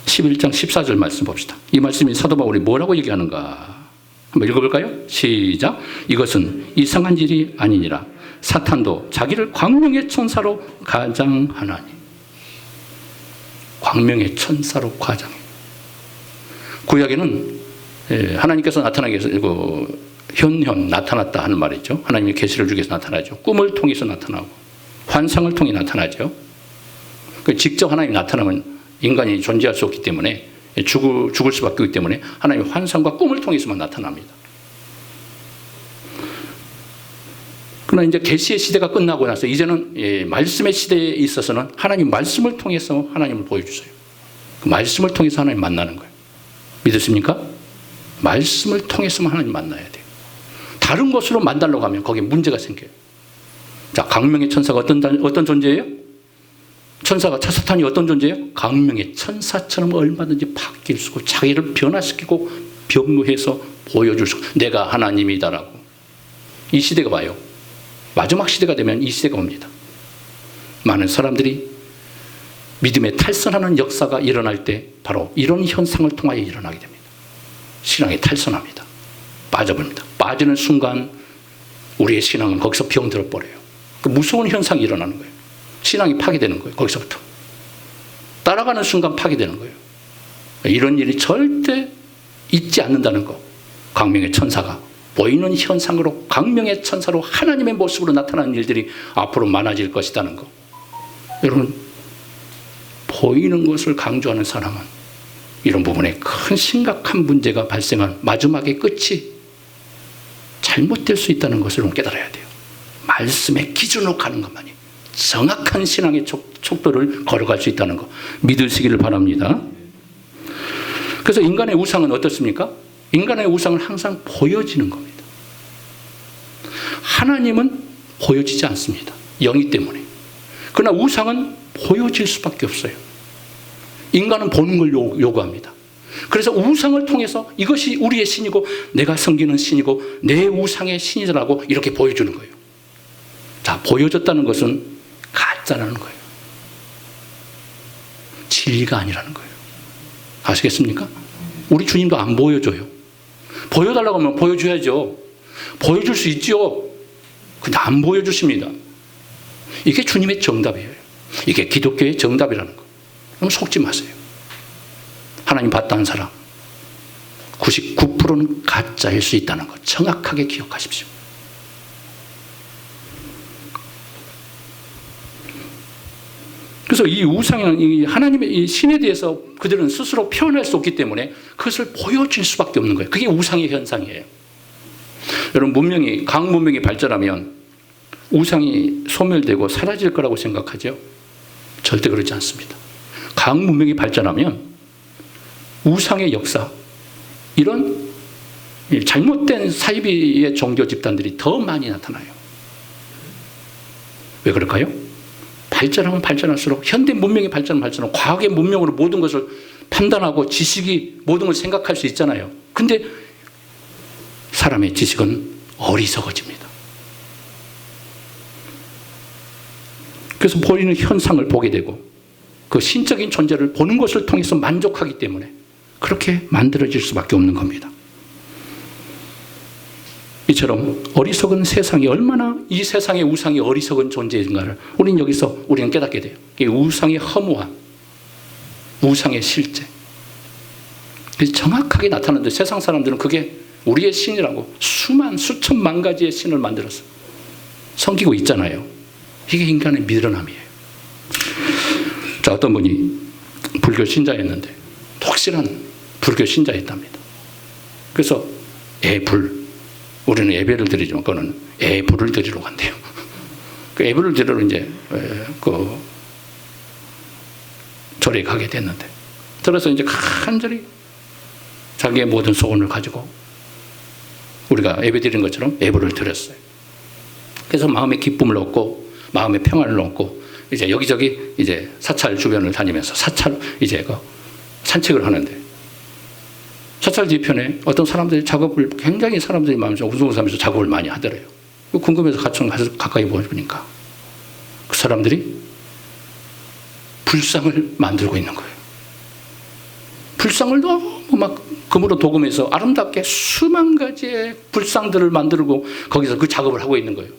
A: 11장 14절 말씀 봅시다. 이 말씀이 사도 바울이 뭐라고 얘기하는가? 한번 읽어볼까요? 시작. 이것은 이상한 일이 아니니라. 사탄도 자기를 광명의 천사로 가장하나니. 광명의 천사로 가장. 구약에는 하나님께서 나타나기 위해서 현현 나타났다 하는 말이죠. 하나님의 계시를 주기 위해서 나타나죠. 꿈을 통해서 나타나고 환상을 통해 나타나죠. 직접 하나님이 나타나면 인간이 존재할 수 없기 때문에 죽을 수밖에 없기 때문에 하나님의 환상과 꿈을 통해서만 나타납니다. 그러나 이제 계시의 시대가 끝나고 나서 이제는 말씀의 시대에 있어서는 하나님 말씀을 통해서 하나님을 보여주세요. 그 말씀을 통해서 하나님 만나는 거예요. 믿으십니까? 말씀을 통해서만 하나님 만나야 돼요. 다른 것으로 만나려고 하면 거기에 문제가 생겨요. 자, 광명의 천사가 어떤 존재예요? 천사가 사탄이 어떤 존재예요? 광명의 천사처럼 얼마든지 바뀔 수 있고 자기를 변화시키고 변모해서 보여줄 수 있고 내가 하나님이다라고. 이 시대가 와요. 마지막 시대가 되면 이 시대가 옵니다. 많은 사람들이 믿음에 탈선하는 역사가 일어날 때 바로 이런 현상을 통하여 일어나게 됩니다. 신앙이 탈선합니다. 빠져버립니다. 빠지는 순간 우리의 신앙은 거기서 병들어 버려요. 그 무서운 현상이 일어나는 거예요. 신앙이 파괴되는 거예요. 거기서부터. 따라가는 순간 파괴되는 거예요. 이런 일이 절대 있지 않는다는 거. 광명의 천사가 보이는 현상으로 광명의 천사로 하나님의 모습으로 나타나는 일들이 앞으로 많아질 것이라는 거. 여러분, 보이는 것을 강조하는 사람은 이런 부분에 큰 심각한 문제가 발생한 마지막의 끝이 잘못될 수 있다는 것을 깨달아야 돼요. 말씀의 기준으로 가는 것만이 정확한 신앙의 촉도를 걸어갈 수 있다는 것 믿으시기를 바랍니다. 그래서 인간의 우상은 어떻습니까? 인간의 우상은 항상 보여지는 겁니다. 하나님은 보여지지 않습니다. 영이기 때문에. 그러나 우상은 보여질 수밖에 없어요. 인간은 보는 걸 요구합니다. 그래서 우상을 통해서 이것이 우리의 신이고 내가 섬기는 신이고 내 우상의 신이라고 이렇게 보여주는 거예요. 자, 보여졌다는 것은 가짜라는 거예요. 진리가 아니라는 거예요. 아시겠습니까? 우리 주님도 안 보여줘요. 보여달라고 하면 보여줘야죠. 보여줄 수 있죠. 근데 안 보여주십니다. 이게 주님의 정답이에요. 이게 기독교의 정답이라는 거. 그럼 속지 마세요. 하나님 봤다는 사람 99%는 가짜일 수 있다는 거 정확하게 기억하십시오. 그래서 이 우상이나 이 하나님의 이 신에 대해서 그들은 스스로 표현할 수 없기 때문에 그것을 보여줄 수밖에 없는 거예요. 그게 우상의 현상이에요. 여러분, 각 문명이 발전하면 우상이 소멸되고 사라질 거라고 생각하죠? 절대 그렇지 않습니다. 각 문명이 발전하면 우상의 역사, 이런 잘못된 사이비의 종교 집단들이 더 많이 나타나요. 왜 그럴까요? 발전하면 발전할수록 현대 문명이 발전하면 발전하고 과학의 문명으로 모든 것을 판단하고 지식이 모든 걸 생각할 수 있잖아요. 근데 사람의 지식은 어리석어집니다. 그래서 보이는 현상을 보게 되고 그 신적인 존재를 보는 것을 통해서 만족하기 때문에 그렇게 만들어질 수밖에 없는 겁니다. 이처럼 어리석은 세상이 얼마나 이 세상의 우상이 어리석은 존재인가를 우리는 깨닫게 돼요. 이 우상의 허무함, 우상의 실제. 그래서 정확하게 나타나는데 세상 사람들은 그게 우리의 신이라고 수천만 가지의 신을 만들어서 섬기고 있잖아요. 이게 인간의 미련함이에요. 자, 어떤 분이 불교 신자였는데 확실한 불교 신자였답니다. 그래서 우리는 예배를 드리지만 그거는 애불을 드리러 간대요. 그 애불을 드리러 이제 절에 가게 됐는데 들어서 이제 간절히 자기의 모든 소원을 가지고 우리가 예배 드리는 것처럼 애불을 드렸어요. 그래서 마음의 기쁨을 얻고 마음의 평안을 얻고 이제 여기저기 이제 사찰 주변을 다니면서 산책을 하는데 사찰 뒤편에 어떤 사람들이 굉장히 사람들이 많으면서 우승하면서 작업을 많이 하더래요. 궁금해서 가까이 보니까 그 사람들이 불상을 만들고 있는 거예요. 불상을 너무 막 금으로 도금해서 아름답게 수만 가지의 불상들을 만들고 거기서 그 작업을 하고 있는 거예요.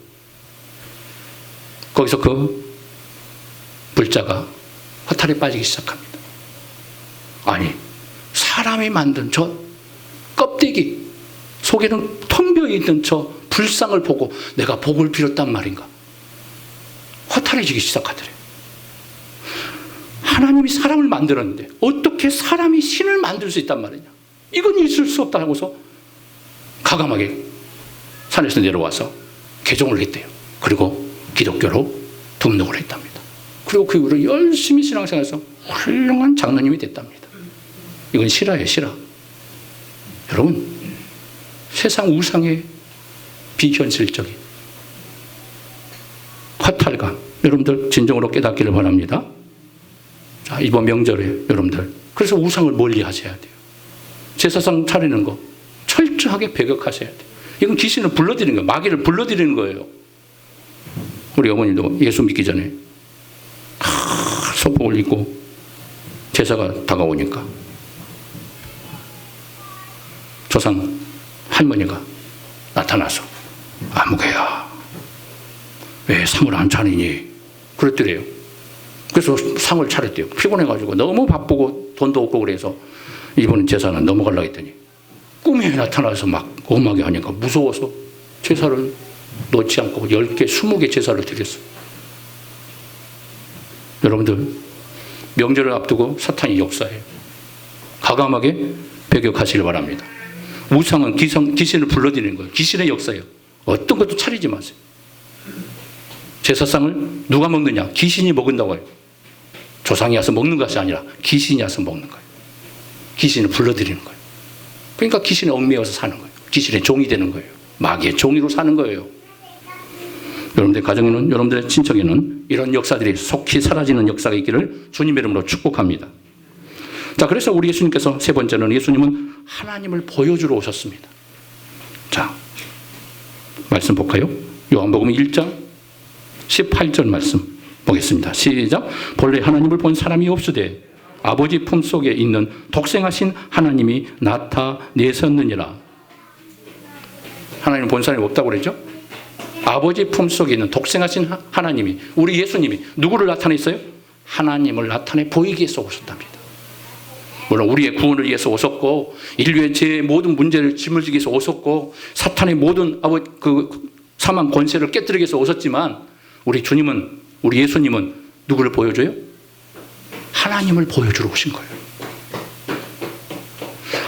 A: 거기서 그 불자가 허탈에 빠지기 시작합니다. 아니, 사람이 만든 저 껍데기 속에는 텅 비어있던 저 불상을 보고 내가 복을 빌었단 말인가? 허탈해지기 시작하더래요. 하나님이 사람을 만들었는데 어떻게 사람이 신을 만들 수 있단 말이냐? 이건 있을 수 없다 하고서 가감하게 산에서 내려와서 개종을 했대요. 그리고 기독교로 등록을 했답니다. 그리고 그 이후로 열심히 신앙생활해서 훌륭한 장로님이 됐답니다. 이건 실화예요, 실화. 여러분, 세상 우상의 비현실적인 허탈감, 여러분들 진정으로 깨닫기를 바랍니다. 자, 이번 명절에 여러분들, 그래서 우상을 멀리 하셔야 돼요. 제사상 차리는 거 철저하게 배격하셔야 돼요. 이건 귀신을 불러들이는 거예요. 마귀를 불러들이는 거예요. 우리 어머니도 예수 믿기 전에 소복을 입고 제사가 다가오니까 조상 할머니가 나타나서 아무개야, 왜 상을 안 차리니? 그랬더래요. 그래서 상을 차렸대요. 피곤해가지고 너무 바쁘고 돈도 없고 그래서 이번 제사는 넘어가려고 했더니 꿈에 나타나서 막 엄하게 하니까 무서워서 제사를 놓지 않고 10개, 20개 제사를 드렸어요. 여러분들, 명절을 앞두고 사탄이 역사해요. 과감하게 배격하시길 바랍니다. 우상은 귀신을 불러들이는 거예요. 귀신의 역사예요. 어떤 것도 차리지 마세요. 제사상을 누가 먹느냐? 귀신이 먹는다고 해요. 조상이 와서 먹는 것이 아니라 귀신이 와서 먹는 거예요. 귀신을 불러들이는 거예요. 그러니까 귀신에 얽매여서 사는 거예요. 귀신의 종이 되는 거예요. 마귀의 종이로 사는 거예요. 여러분들 가정에는, 여러분들의 친척에는 이런 역사들이 속히 사라지는 역사가 있기를 주님의 이름으로 축복합니다. 자, 그래서 우리 예수님께서 세 번째는 예수님은 하나님을 보여주러 오셨습니다. 자, 말씀 볼까요? 요한복음 1장 18절 말씀 보겠습니다. 시작. 본래 하나님을 본 사람이 없으되 아버지 품속에 있는 독생하신 하나님이 나타내셨느니라. 하나님을 본 사람이 없다고 그랬죠? 아버지 품속에 있는 독생하신 하나님이, 우리 예수님이 누구를 나타냈어요? 하나님을 나타내 보이기 위해서 오셨답니다. 물론 우리의 구원을 위해서 오셨고, 인류의 죄의 모든 문제를 짊어지기 위해서 오셨고, 사탄의 모든 사망 권세를 깨뜨리기 위해서 오셨지만, 우리 주님은, 우리 예수님은 누구를 보여줘요? 하나님을 보여주러 오신 거예요.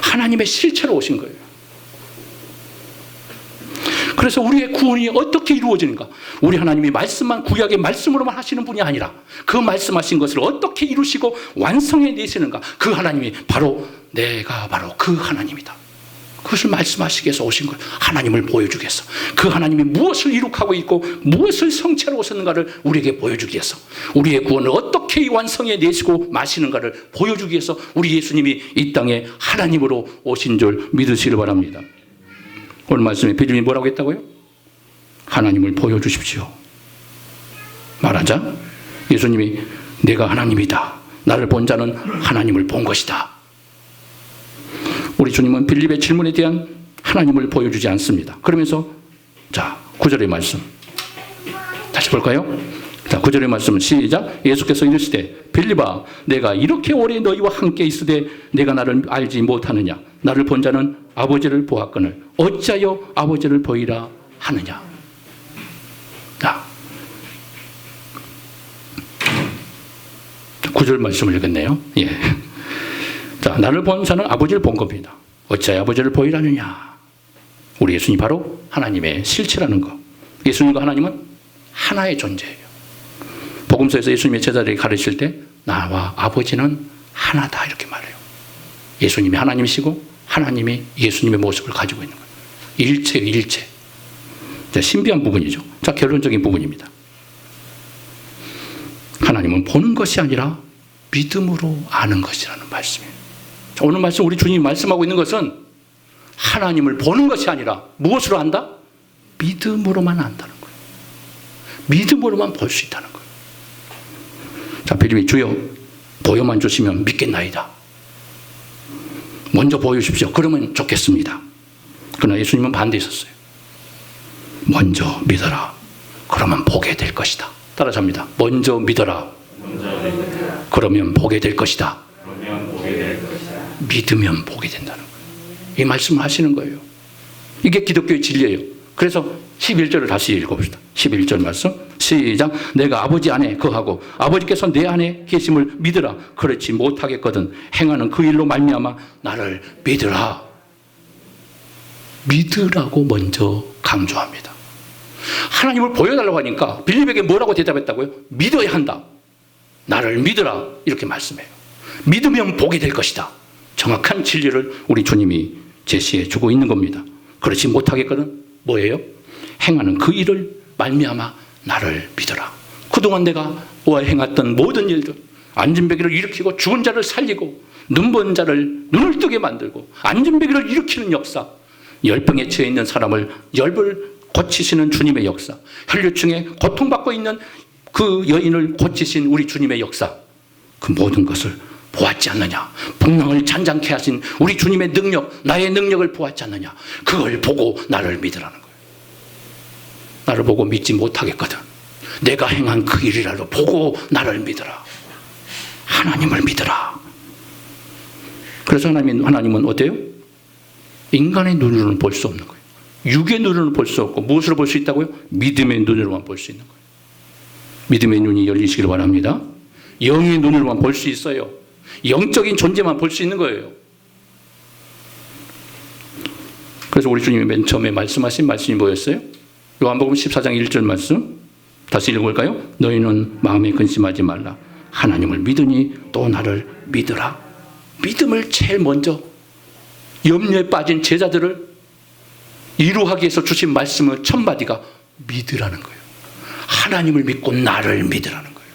A: 하나님의 실체로 오신 거예요. 그래서 우리의 구원이 어떻게 이루어지는가? 우리 하나님이 말씀만, 구약의 말씀으로만 하시는 분이 아니라 그 말씀하신 것을 어떻게 이루시고 완성해 내시는가? 그 하나님이 내가 바로 그 하나님이다. 그것을 말씀하시기 위해서 오신 거예요. 하나님을 보여주기 위해서. 그 하나님이 무엇을 이룩하고 있고 무엇을 성취하러 오셨는가를 우리에게 보여주기 위해서, 우리의 구원을 어떻게 완성해 내시고 마시는가를 보여주기 위해서 우리 예수님이 이 땅에 하나님으로 오신 줄 믿으시길 바랍니다. 오늘 말씀에 베드로가 뭐라고 했다고요? 하나님을 보여주십시오. 말하자 예수님이 내가 하나님이다, 나를 본 자는 하나님을 본 것이다. 우리 주님은 빌립의 질문에 대한 하나님을 보여주지 않습니다. 그러면서 자, 9절의 말씀 다시 볼까요? 자, 9절의 말씀은 시작. 예수께서 이르시되 빌립아, 내가 이렇게 오래 너희와 함께 있으되 내가 나를 알지 못하느냐? 나를 본 자는 아버지를 보았거늘 어찌하여 아버지를 보이라 하느냐? 자, 9절 말씀을 읽었네요. 예. 자, 나를 본 자는 아버지를 본 겁니다. 어찌하여 아버지를 보이라느냐? 우리 예수님 바로 하나님의 실체라는 거. 예수님과 하나님은 하나의 존재예요. 복음서에서 예수님의 제자들이 가르칠 때 나와 아버지는 하나다 이렇게 말해요. 예수님이 하나님이시고 하나님이 예수님의 모습을 가지고 있는 거예요. 일체예요, 일체. 자, 신비한 부분이죠. 자, 결론적인 부분입니다. 하나님은 보는 것이 아니라 믿음으로 아는 것이라는 말씀이에요. 자, 오늘 말씀 우리 주님이 말씀하고 있는 것은 하나님을 보는 것이 아니라 무엇으로 안다? 믿음으로만 안다는 거예요. 믿음으로만 볼 수 있다는 거예요. 자, 빌립이 주여 보여만 주시면 믿겠나이다. 먼저 보여주십시오. 그러면 좋겠습니다. 그러나 예수님은 반대했었어요. 먼저 믿어라. 그러면 보게 될 것이다. 따라서 합니다. 먼저 믿어라. 그러면 보게 될 것이다. 믿으면 보게 된다는 거예요. 이 말씀을 하시는 거예요. 이게 기독교의 진리예요. 그래서 11절을 다시 읽어봅시다. 11절 말씀 시작. 내가 아버지 안에 거하고 아버지께서 내 안에 계심을 믿으라. 그렇지 못하겠거든 행하는 그 일로 말미암아 나를 믿으라. 믿으라고 먼저 강조합니다. 하나님을 보여달라고 하니까 빌립에게 뭐라고 대답했다고요? 믿어야 한다. 나를 믿으라. 이렇게 말씀해요. 믿으면 보게 될 것이다. 정확한 진리를 우리 주님이 제시해 주고 있는 겁니다. 그렇지 못하겠거든 뭐예요? 행하는 그 일을 말미암아 나를 믿어라. 그동안 내가 행했던 모든 일들, 안진뱅이를 일으키고 죽은 자를 살리고 눈먼 자를 눈을 뜨게 만들고 안진뱅이를 일으키는 역사, 열병에 처해 있는 사람을 열을 고치시는 주님의 역사, 혈류증에 고통받고 있는 그 여인을 고치신 우리 주님의 역사, 그 모든 것을 보았지 않느냐. 풍랑을 잔잔케 하신 우리 주님의 능력, 나의 능력을 보았지 않느냐. 그걸 보고 나를 믿으라는 거예요. 나를 보고 믿지 못하겠거든 내가 행한 그 일이라도 보고 나를 믿으라. 하나님을 믿으라. 그래서 하나님은 어때요? 인간의 눈으로는 볼 수 없는 거예요. 육의 눈으로는 볼 수 없고 무엇으로 볼 수 있다고요? 믿음의 눈으로만 볼 수 있는 거예요. 믿음의 눈이 열리시길 바랍니다. 영의 눈으로만 볼 수 있어요. 영적인 존재만 볼 수 있는 거예요. 그래서 우리 주님이 맨 처음에 말씀하신 말씀이 뭐였어요? 요한복음 14장 1절 말씀 다시 읽어볼까요? 너희는 마음에 근심하지 말라. 하나님을 믿으니 또 나를 믿으라. 믿음을 제일 먼저 염려에 빠진 제자들을 이루하기 위해서 주신 말씀의 첫 마디가 믿으라는 거예요. 하나님을 믿고 나를 믿으라는 거예요.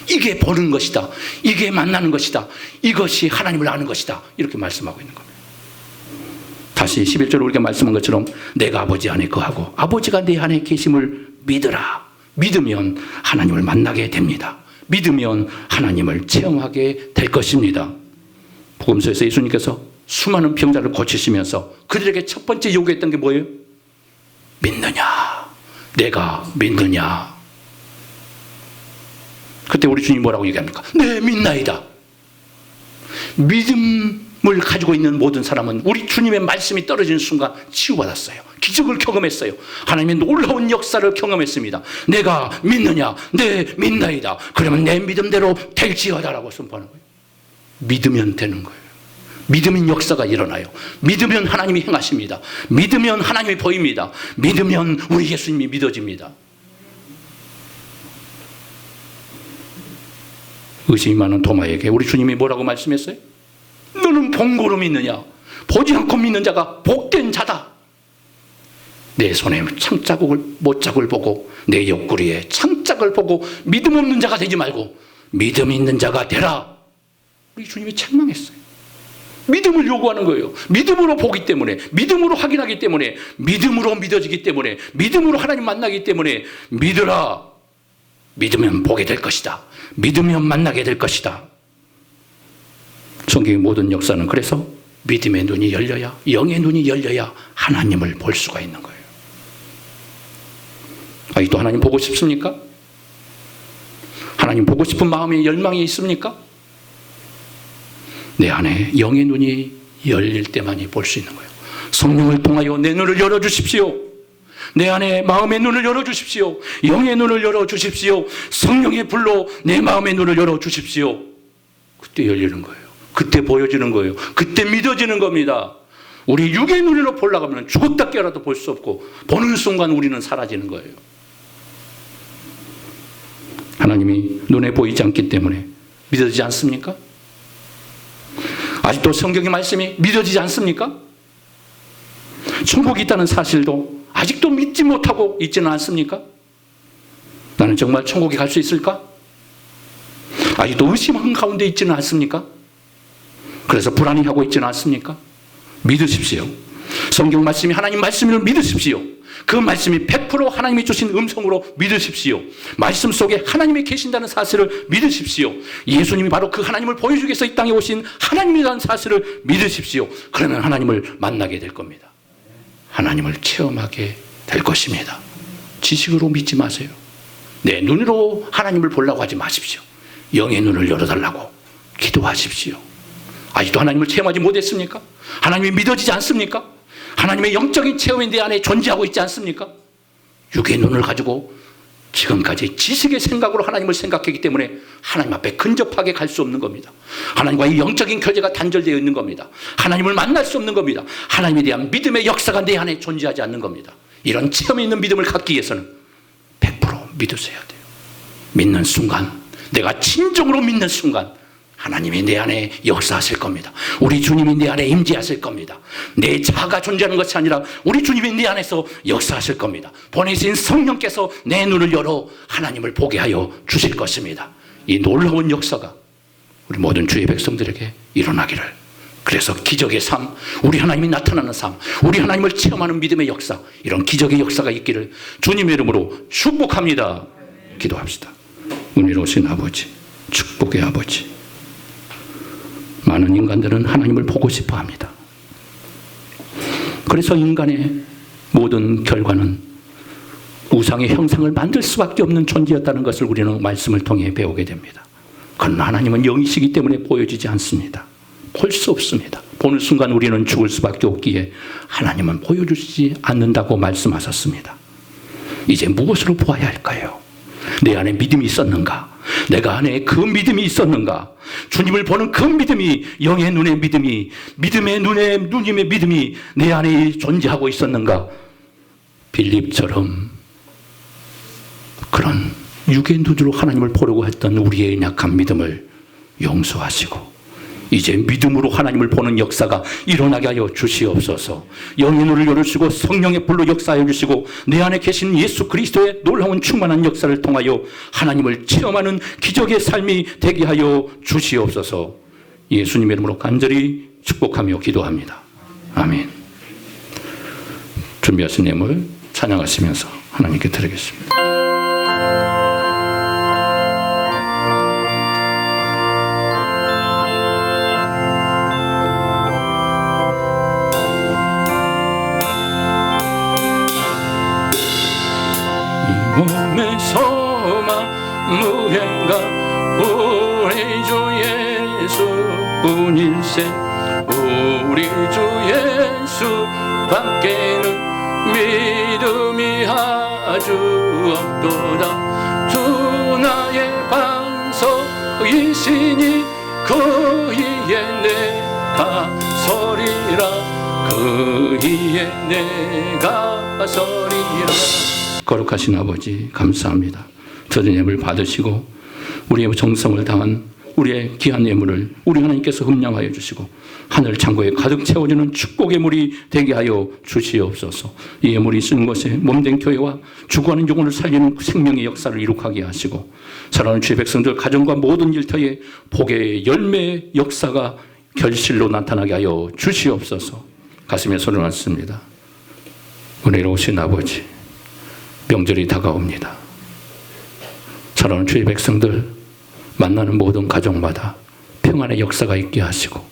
A: 이게 보는 것이다. 이게 만나는 것이다. 이것이 하나님을 아는 것이다. 이렇게 말씀하고 있는 겁니다. 다시 11절 우리가 말씀한 것처럼 내가 아버지 안에 거하고 아버지가 내 안에 계심을 믿으라. 믿으면 하나님을 만나게 됩니다. 믿으면 하나님을 체험하게 될 것입니다. 복음서에서 예수님께서 수많은 병자를 고치시면서 그들에게 첫 번째 요구했던 게 뭐예요? 믿느냐? 내가 믿느냐? 그때 우리 주님 뭐라고 얘기합니까? 네, 믿나이다. 믿음을 가지고 있는 모든 사람은 우리 주님의 말씀이 떨어지는 순간 치유받았어요. 기적을 경험했어요. 하나님의 놀라운 역사를 경험했습니다. 내가 믿느냐? 네, 믿나이다. 그러면 내 믿음대로 될지어다라고 선포하는 거예요. 믿으면 되는 거예요. 믿으면 역사가 일어나요. 믿으면 하나님이 행하십니다. 믿으면 하나님이 보입니다. 믿으면 우리 예수님이 믿어집니다. 의심이 많은 도마에게 우리 주님이 뭐라고 말씀했어요? 너는 본고로 믿느냐? 보지 않고 믿는 자가 복된 자다. 내 손에 못자국을 보고 내 옆구리에 창짝을 보고 믿음 없는 자가 되지 말고 믿음 있는 자가 되라. 우리 주님이 책망했어요. 믿음을 요구하는 거예요. 믿음으로 보기 때문에, 믿음으로 확인하기 때문에, 믿음으로 믿어지기 때문에, 믿음으로 하나님 만나기 때문에 믿으라. 믿으면 보게 될 것이다. 믿으면 만나게 될 것이다. 성경의 모든 역사는 그래서 믿음의 눈이 열려야, 영의 눈이 열려야 하나님을 볼 수가 있는 거예요. 아직도 하나님 보고 싶습니까? 하나님 보고 싶은 마음의 열망이 있습니까? 내 안에 영의 눈이 열릴 때만이 볼 수 있는 거예요. 성령을 통하여 내 눈을 열어주십시오. 내 안에 마음의 눈을 열어주십시오. 영의 눈을 열어주십시오. 성령의 불로 내 마음의 눈을 열어주십시오. 그때 열리는 거예요. 그때 보여지는 거예요. 그때 믿어지는 겁니다. 우리 육의 눈으로 보려고 하면 죽었다 깨어나도 볼 수 없고 보는 순간 우리는 사라지는 거예요. 하나님이 눈에 보이지 않기 때문에 믿어지지 않습니까? 아직도 성경의 말씀이 믿어지지 않습니까? 천국이 있다는 사실도 아직도 믿지 못하고 있지는 않습니까? 나는 정말 천국에 갈 수 있을까? 아직도 의심한 가운데 있지는 않습니까? 그래서 불안해하고 있지는 않습니까? 믿으십시오. 성경 말씀이 하나님 말씀을 믿으십시오. 그 말씀이 100% 하나님이 주신 음성으로 믿으십시오. 말씀 속에 하나님이 계신다는 사실을 믿으십시오. 예수님이 바로 그 하나님을 보여주기 위해서 이 땅에 오신 하나님이라는 사실을 믿으십시오. 그러면 하나님을 만나게 될 겁니다. 하나님을 체험하게 될 것입니다. 지식으로 믿지 마세요. 내 눈으로 하나님을 보려고 하지 마십시오. 영의 눈을 열어달라고 기도하십시오. 아직도 하나님을 체험하지 못했습니까? 하나님이 믿어지지 않습니까? 하나님의 영적인 체험이 내 안에 존재하고 있지 않습니까? 육의 눈을 가지고 지금까지 지식의 생각으로 하나님을 생각했기 때문에 하나님 앞에 근접하게 갈 수 없는 겁니다. 하나님과의 영적인 교제가 단절되어 있는 겁니다. 하나님을 만날 수 없는 겁니다. 하나님에 대한 믿음의 역사가 내 안에 존재하지 않는 겁니다. 이런 체험이 있는 믿음을 갖기 위해서는 100% 믿으셔야 돼요. 믿는 순간, 내가 진정으로 믿는 순간 하나님이 내 안에 역사하실 겁니다. 우리 주님이 내 안에 임재하실 겁니다. 내 자아가 존재하는 것이 아니라 우리 주님이 내 안에서 역사하실 겁니다. 보내신 성령께서 내 눈을 열어 하나님을 보게 하여 주실 것입니다. 이 놀라운 역사가 우리 모든 주의 백성들에게 일어나기를, 그래서 기적의 삶, 우리 하나님이 나타나는 삶, 우리 하나님을 체험하는 믿음의 역사, 이런 기적의 역사가 있기를 주님의 이름으로 축복합니다. 기도합시다. 은혜로우신 아버지, 축복의 아버지, 많은 인간들은 하나님을 보고 싶어 합니다. 그래서 인간의 모든 결과는 우상의 형상을 만들 수밖에 없는 존재였다는 것을 우리는 말씀을 통해 배우게 됩니다. 그러나 하나님은 영이시기 때문에 보여지지 않습니다. 볼 수 없습니다. 보는 순간 우리는 죽을 수밖에 없기에 하나님은 보여주시지 않는다고 말씀하셨습니다. 이제 무엇으로 보아야 할까요? 내 안에 믿음이 있었는가? 내가 안에 그 믿음이 있었는가? 주님을 보는 그 믿음이, 영의 눈의 믿음이, 믿음의 눈의 누님의 믿음이 내 안에 존재하고 있었는가? 빌립처럼 그런 육의 눈으로 하나님을 보려고 했던 우리의 약한 믿음을 용서하시고 이제 믿음으로 하나님을 보는 역사가 일어나게 하여 주시옵소서. 영의 눈을 열어주시고 성령의 불로 역사하여 주시고 내 안에 계신 예수 그리스도의 놀라운 충만한 역사를 통하여 하나님을 체험하는 기적의 삶이 되게 하여 주시옵소서. 예수님의 이름으로 간절히 축복하며 기도합니다. 아멘. 준비하신 예물 찬양하시면서 하나님께 드리겠습니다. 몸의 소망 무행가 우리 주 예수뿐일세. 우리 주 예수 밖에는 믿음이 아주 없도다. 주 나의 반석이시니 그이에 내가 서리라. 그이에 내가 서리라. 거룩하신 아버지 감사합니다. 드린 예물 받으시고 우리의 정성을 다한 우리의 귀한 예물을 우리 하나님께서 흠량하여 주시고 하늘 창고에 가득 채워지는 축복의 물이 되게 하여 주시옵소서. 이 예물이 쓴 것에 몸된 교회와 죽어가는 영혼을 살리는 생명의 역사를 이룩하게 하시고 사랑하는 주의 백성들 가정과 모든 일터에 복의 열매의 역사가 결실로 나타나게 하여 주시옵소서. 가슴에 손을 얹습니다. 은혜로우신 아버지, 명절이 다가옵니다. 사랑하는 주의 백성들 만나는 모든 가정마다 평안의 역사가 있게 하시고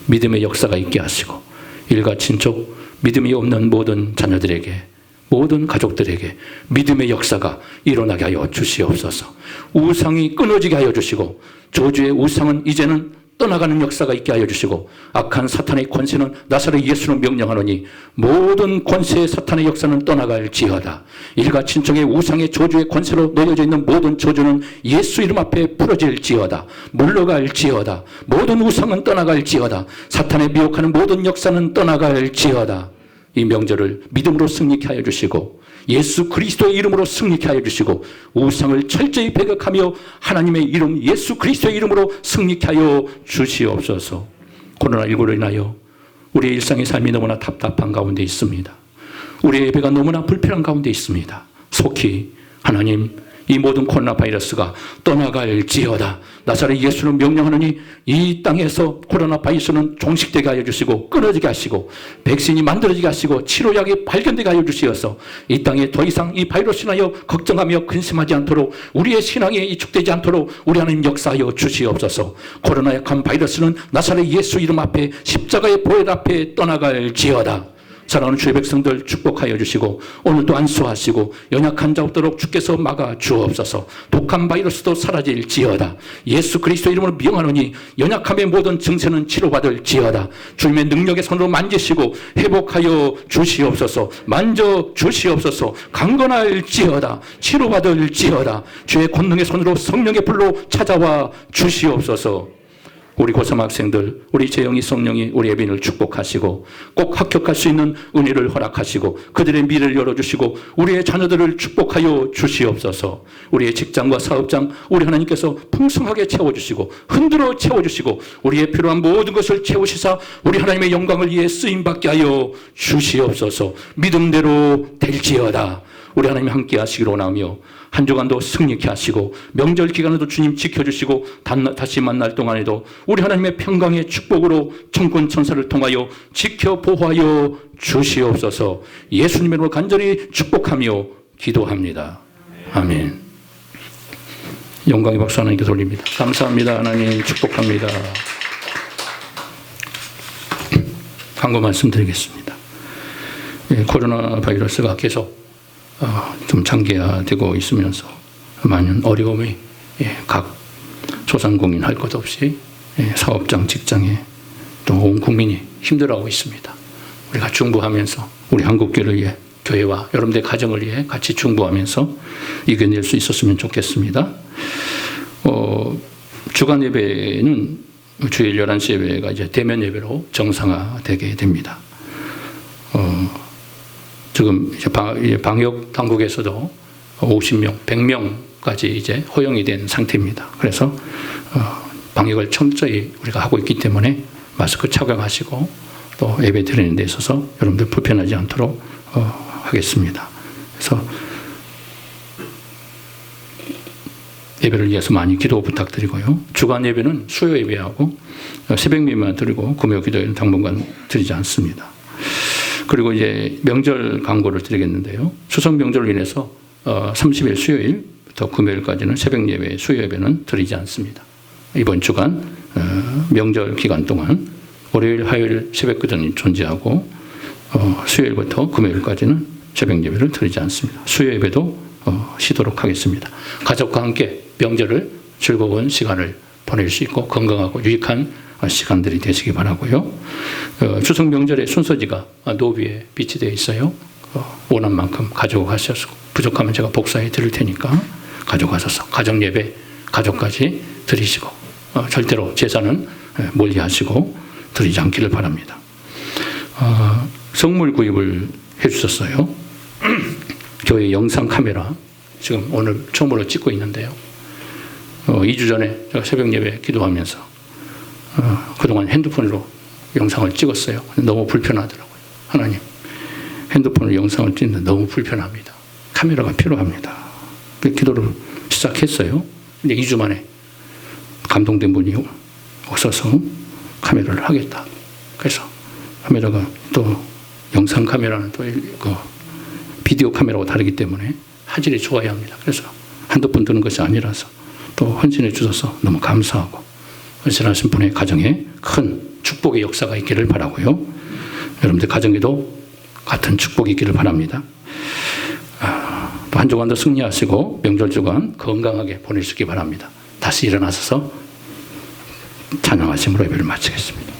A: 믿음의 역사가 있게 하시고 일가 친족 믿음이 없는 모든 자녀들에게 모든 가족들에게 믿음의 역사가 일어나게 하여 주시옵소서. 우상이 끊어지게 하여 주시고 저주의 우상은 이제는 떠나가는 역사가 있게 하여 주시고 악한 사탄의 권세는 나사렛 예수로 명령하노니 모든 권세의 사탄의 역사는 떠나갈지어다. 일가 친척의 우상의 저주의 권세로 놓여져 있는 모든 저주는 예수 이름 앞에 풀어질지어다. 물러갈지어다. 모든 우상은 떠나갈지어다. 사탄의 미혹하는 모든 역사는 떠나갈지어다. 이 명절을 믿음으로 승리케 하여 주시고 예수 그리스도의 이름으로 승리케 하여 주시고 우상을 철저히 배격하며 하나님의 이름 예수 그리스도의 이름으로 승리케 하여 주시옵소서. 코로나19로 인하여 우리의 일상의 삶이 너무나 답답한 가운데 있습니다. 우리의 예배가 너무나 불편한 가운데 있습니다. 속히 하나님 이 모든 코로나 바이러스가 떠나갈지어다. 나사렛 예수는 명령하느니 이 땅에서 코로나 바이러스는 종식되게 하여 주시고 끊어지게 하시고 백신이 만들어지게 하시고 치료약이 발견되게 하여 주시어서 이 땅에 더 이상 이 바이러스에 하여 걱정하며 근심하지 않도록 우리의 신앙에 이축되지 않도록 우리 하나님 역사하여 주시옵소서. 코로나의 간 바이러스는 나사렛 예수 이름 앞에 십자가의 보혈 앞에 떠나갈지어다. 사랑하는 주의 백성들 축복하여 주시고 오늘도 안수하시고 연약한 자 없도록 주께서 막아 주옵소서. 독한 바이러스도 사라질지어다. 예수 그리스도 이름으로 명하노니 연약함의 모든 증세는 치료받을지어다. 주님의 능력의 손으로 만지시고 회복하여 주시옵소서. 만져 주시옵소서. 강건할지어다. 치료받을지어다. 주의 권능의 손으로 성령의 불로 찾아와 주시옵소서. 우리 고3 학생들, 우리 재영이 성령이 우리 예빈을 축복하시고 꼭 합격할 수 있는 은혜를 허락하시고 그들의 미래를 열어주시고 우리의 자녀들을 축복하여 주시옵소서. 우리의 직장과 사업장 우리 하나님께서 풍성하게 채워주시고 흔들어 채워주시고 우리의 필요한 모든 것을 채우시사 우리 하나님의 영광을 위해 쓰임받게 하여 주시옵소서. 믿음대로 될지어다. 우리 하나님 함께 하시기로 원하며 한 주간도 승리케 하시고 명절 기간에도 주님 지켜주시고 다시 만날 동안에도 우리 하나님의 평강의 축복으로 천군 천사를 통하여 지켜 보호하여 주시옵소서. 예수님의 이름으로 간절히 축복하며 기도합니다. 아멘. 영광의 박수 하나님께 돌립니다. 감사합니다. 하나님 축복합니다. 광고 말씀드리겠습니다. 코로나 바이러스가 계속 좀 장기화되고 있으면서 많은 어려움이 각 소상공인 할 것 없이 사업장, 직장에 또 온 국민이 힘들어하고 있습니다. 우리가 중보하면서 우리 한국교회를 위해 교회와 여러분들의 가정을 위해 같이 중보하면서 이겨낼 수 있었으면 좋겠습니다. 주간 예배는 주일 11시 예배가 이제 대면 예배로 정상화되게 됩니다. 지금 이제 방역 당국에서도 50명, 100명까지 이제 허용이 된 상태입니다. 그래서 방역을 철저히 우리가 하고 있기 때문에 마스크 착용하시고 또 예배 드리는 데 있어서 여러분들 불편하지 않도록 하겠습니다. 그래서 예배를 위해서 많이 기도 부탁드리고요. 주간 예배는 수요 예배하고 새벽 예배만 드리고 금요 기도회는 당분간 드리지 않습니다. 그리고 이제 명절 광고를 드리겠는데요. 추석 명절로 인해서 30일 수요일부터 금요일까지는 새벽 예배, 수요 예배는 드리지 않습니다. 이번 주간 명절 기간 동안 월요일, 화요일 새벽 기도는 존재하고 수요일부터 금요일까지는 새벽 예배를 드리지 않습니다. 수요 예배도 쉬도록 하겠습니다. 가족과 함께 명절을 즐거운 시간을 보낼 수 있고 건강하고 유익한 시간들이 되시기 바라고요. 추석 명절의 순서지가 노비에 비치되어 있어요. 원한 만큼 가져가셔서 부족하면 제가 복사해 드릴 테니까 가져가셔서 가정 예배, 가족까지 드리시고 절대로 제사는 멀리하시고 드리지 않기를 바랍니다. 성물 구입을 해주셨어요. 교회 영상 카메라 지금 오늘 처음으로 찍고 있는데요. 2주 전에 제가 새벽 예배 기도하면서 그동안 핸드폰으로 영상을 찍었어요. 너무 불편하더라고요. 하나님, 핸드폰으로 영상을 찍는데 너무 불편합니다. 카메라가 필요합니다. 기도를 시작했어요. 근데 2주 만에 감동된 분이 없어서 카메라를 하겠다. 그래서 카메라가 또 영상 카메라는 또 그 비디오 카메라와 다르기 때문에 화질이 좋아야 합니다. 그래서 한두 번 드는 것이 아니라서 또 헌신해 주셔서 너무 감사하고 헌신하신 분의 가정에 큰 축복의 역사가 있기를 바라고요. 여러분들 가정에도 같은 축복이 있기를 바랍니다. 또 한 주간도 승리하시고 명절 주간 건강하게 보낼 수 있기 바랍니다. 다시 일어나셔서 찬양하심으로 예배를 마치겠습니다.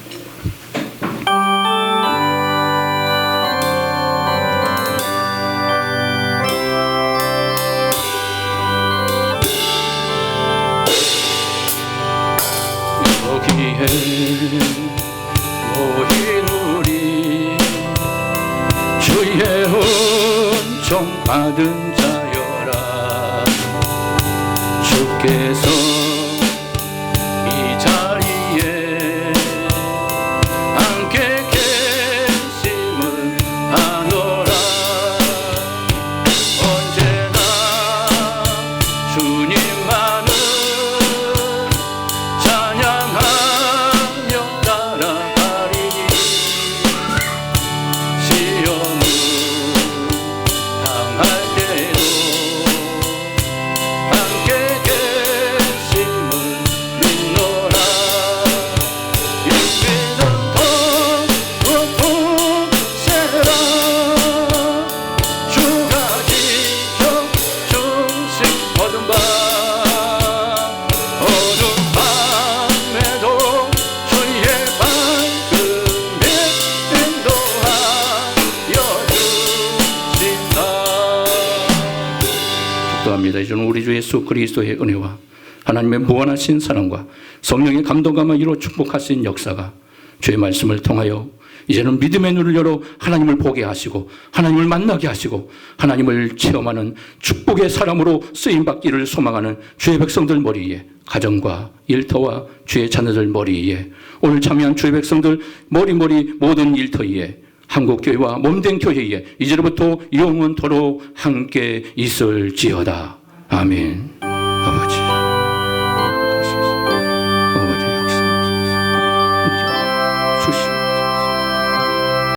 A: 여기에 모인 우리 주의 은총 받은 자여라. 주께서 이 자리에 함께 계심을 아노라. 언제나 예수 그리스도의 은혜와 하나님의 무한하신 사랑과 성령의 감동감을 이루어 축복하신 역사가 주의 말씀을 통하여 이제는 믿음의 눈을 열어 하나님을 보게 하시고 하나님을 만나게 하시고 하나님을 체험하는 축복의 사람으로 쓰임받기를 소망하는 주의 백성들 머리 위에, 가정과 일터와 주의 자녀들 머리 위에, 오늘 참여한 주의 백성들 머리 모든 일터 위에, 한국교회와 몸된 교회에 이제로부터 영원토록 함께 있을지어다. 아멘. 아버지.